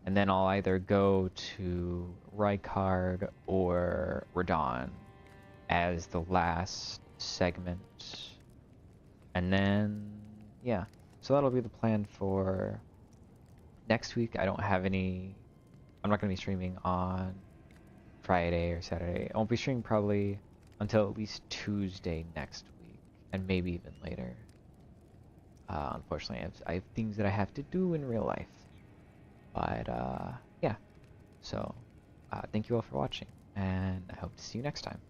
And then I'll either go to Rykard or Radon as the last segment. And then, yeah. So that'll be the plan for next week. I don't have any... I'm not going to be streaming on Friday or Saturday. I won't be streaming probably until at least Tuesday next week. And maybe even later. Unfortunately, I have things that I have to do in real life. But, yeah. So, thank you all for watching. And I hope to see you next time.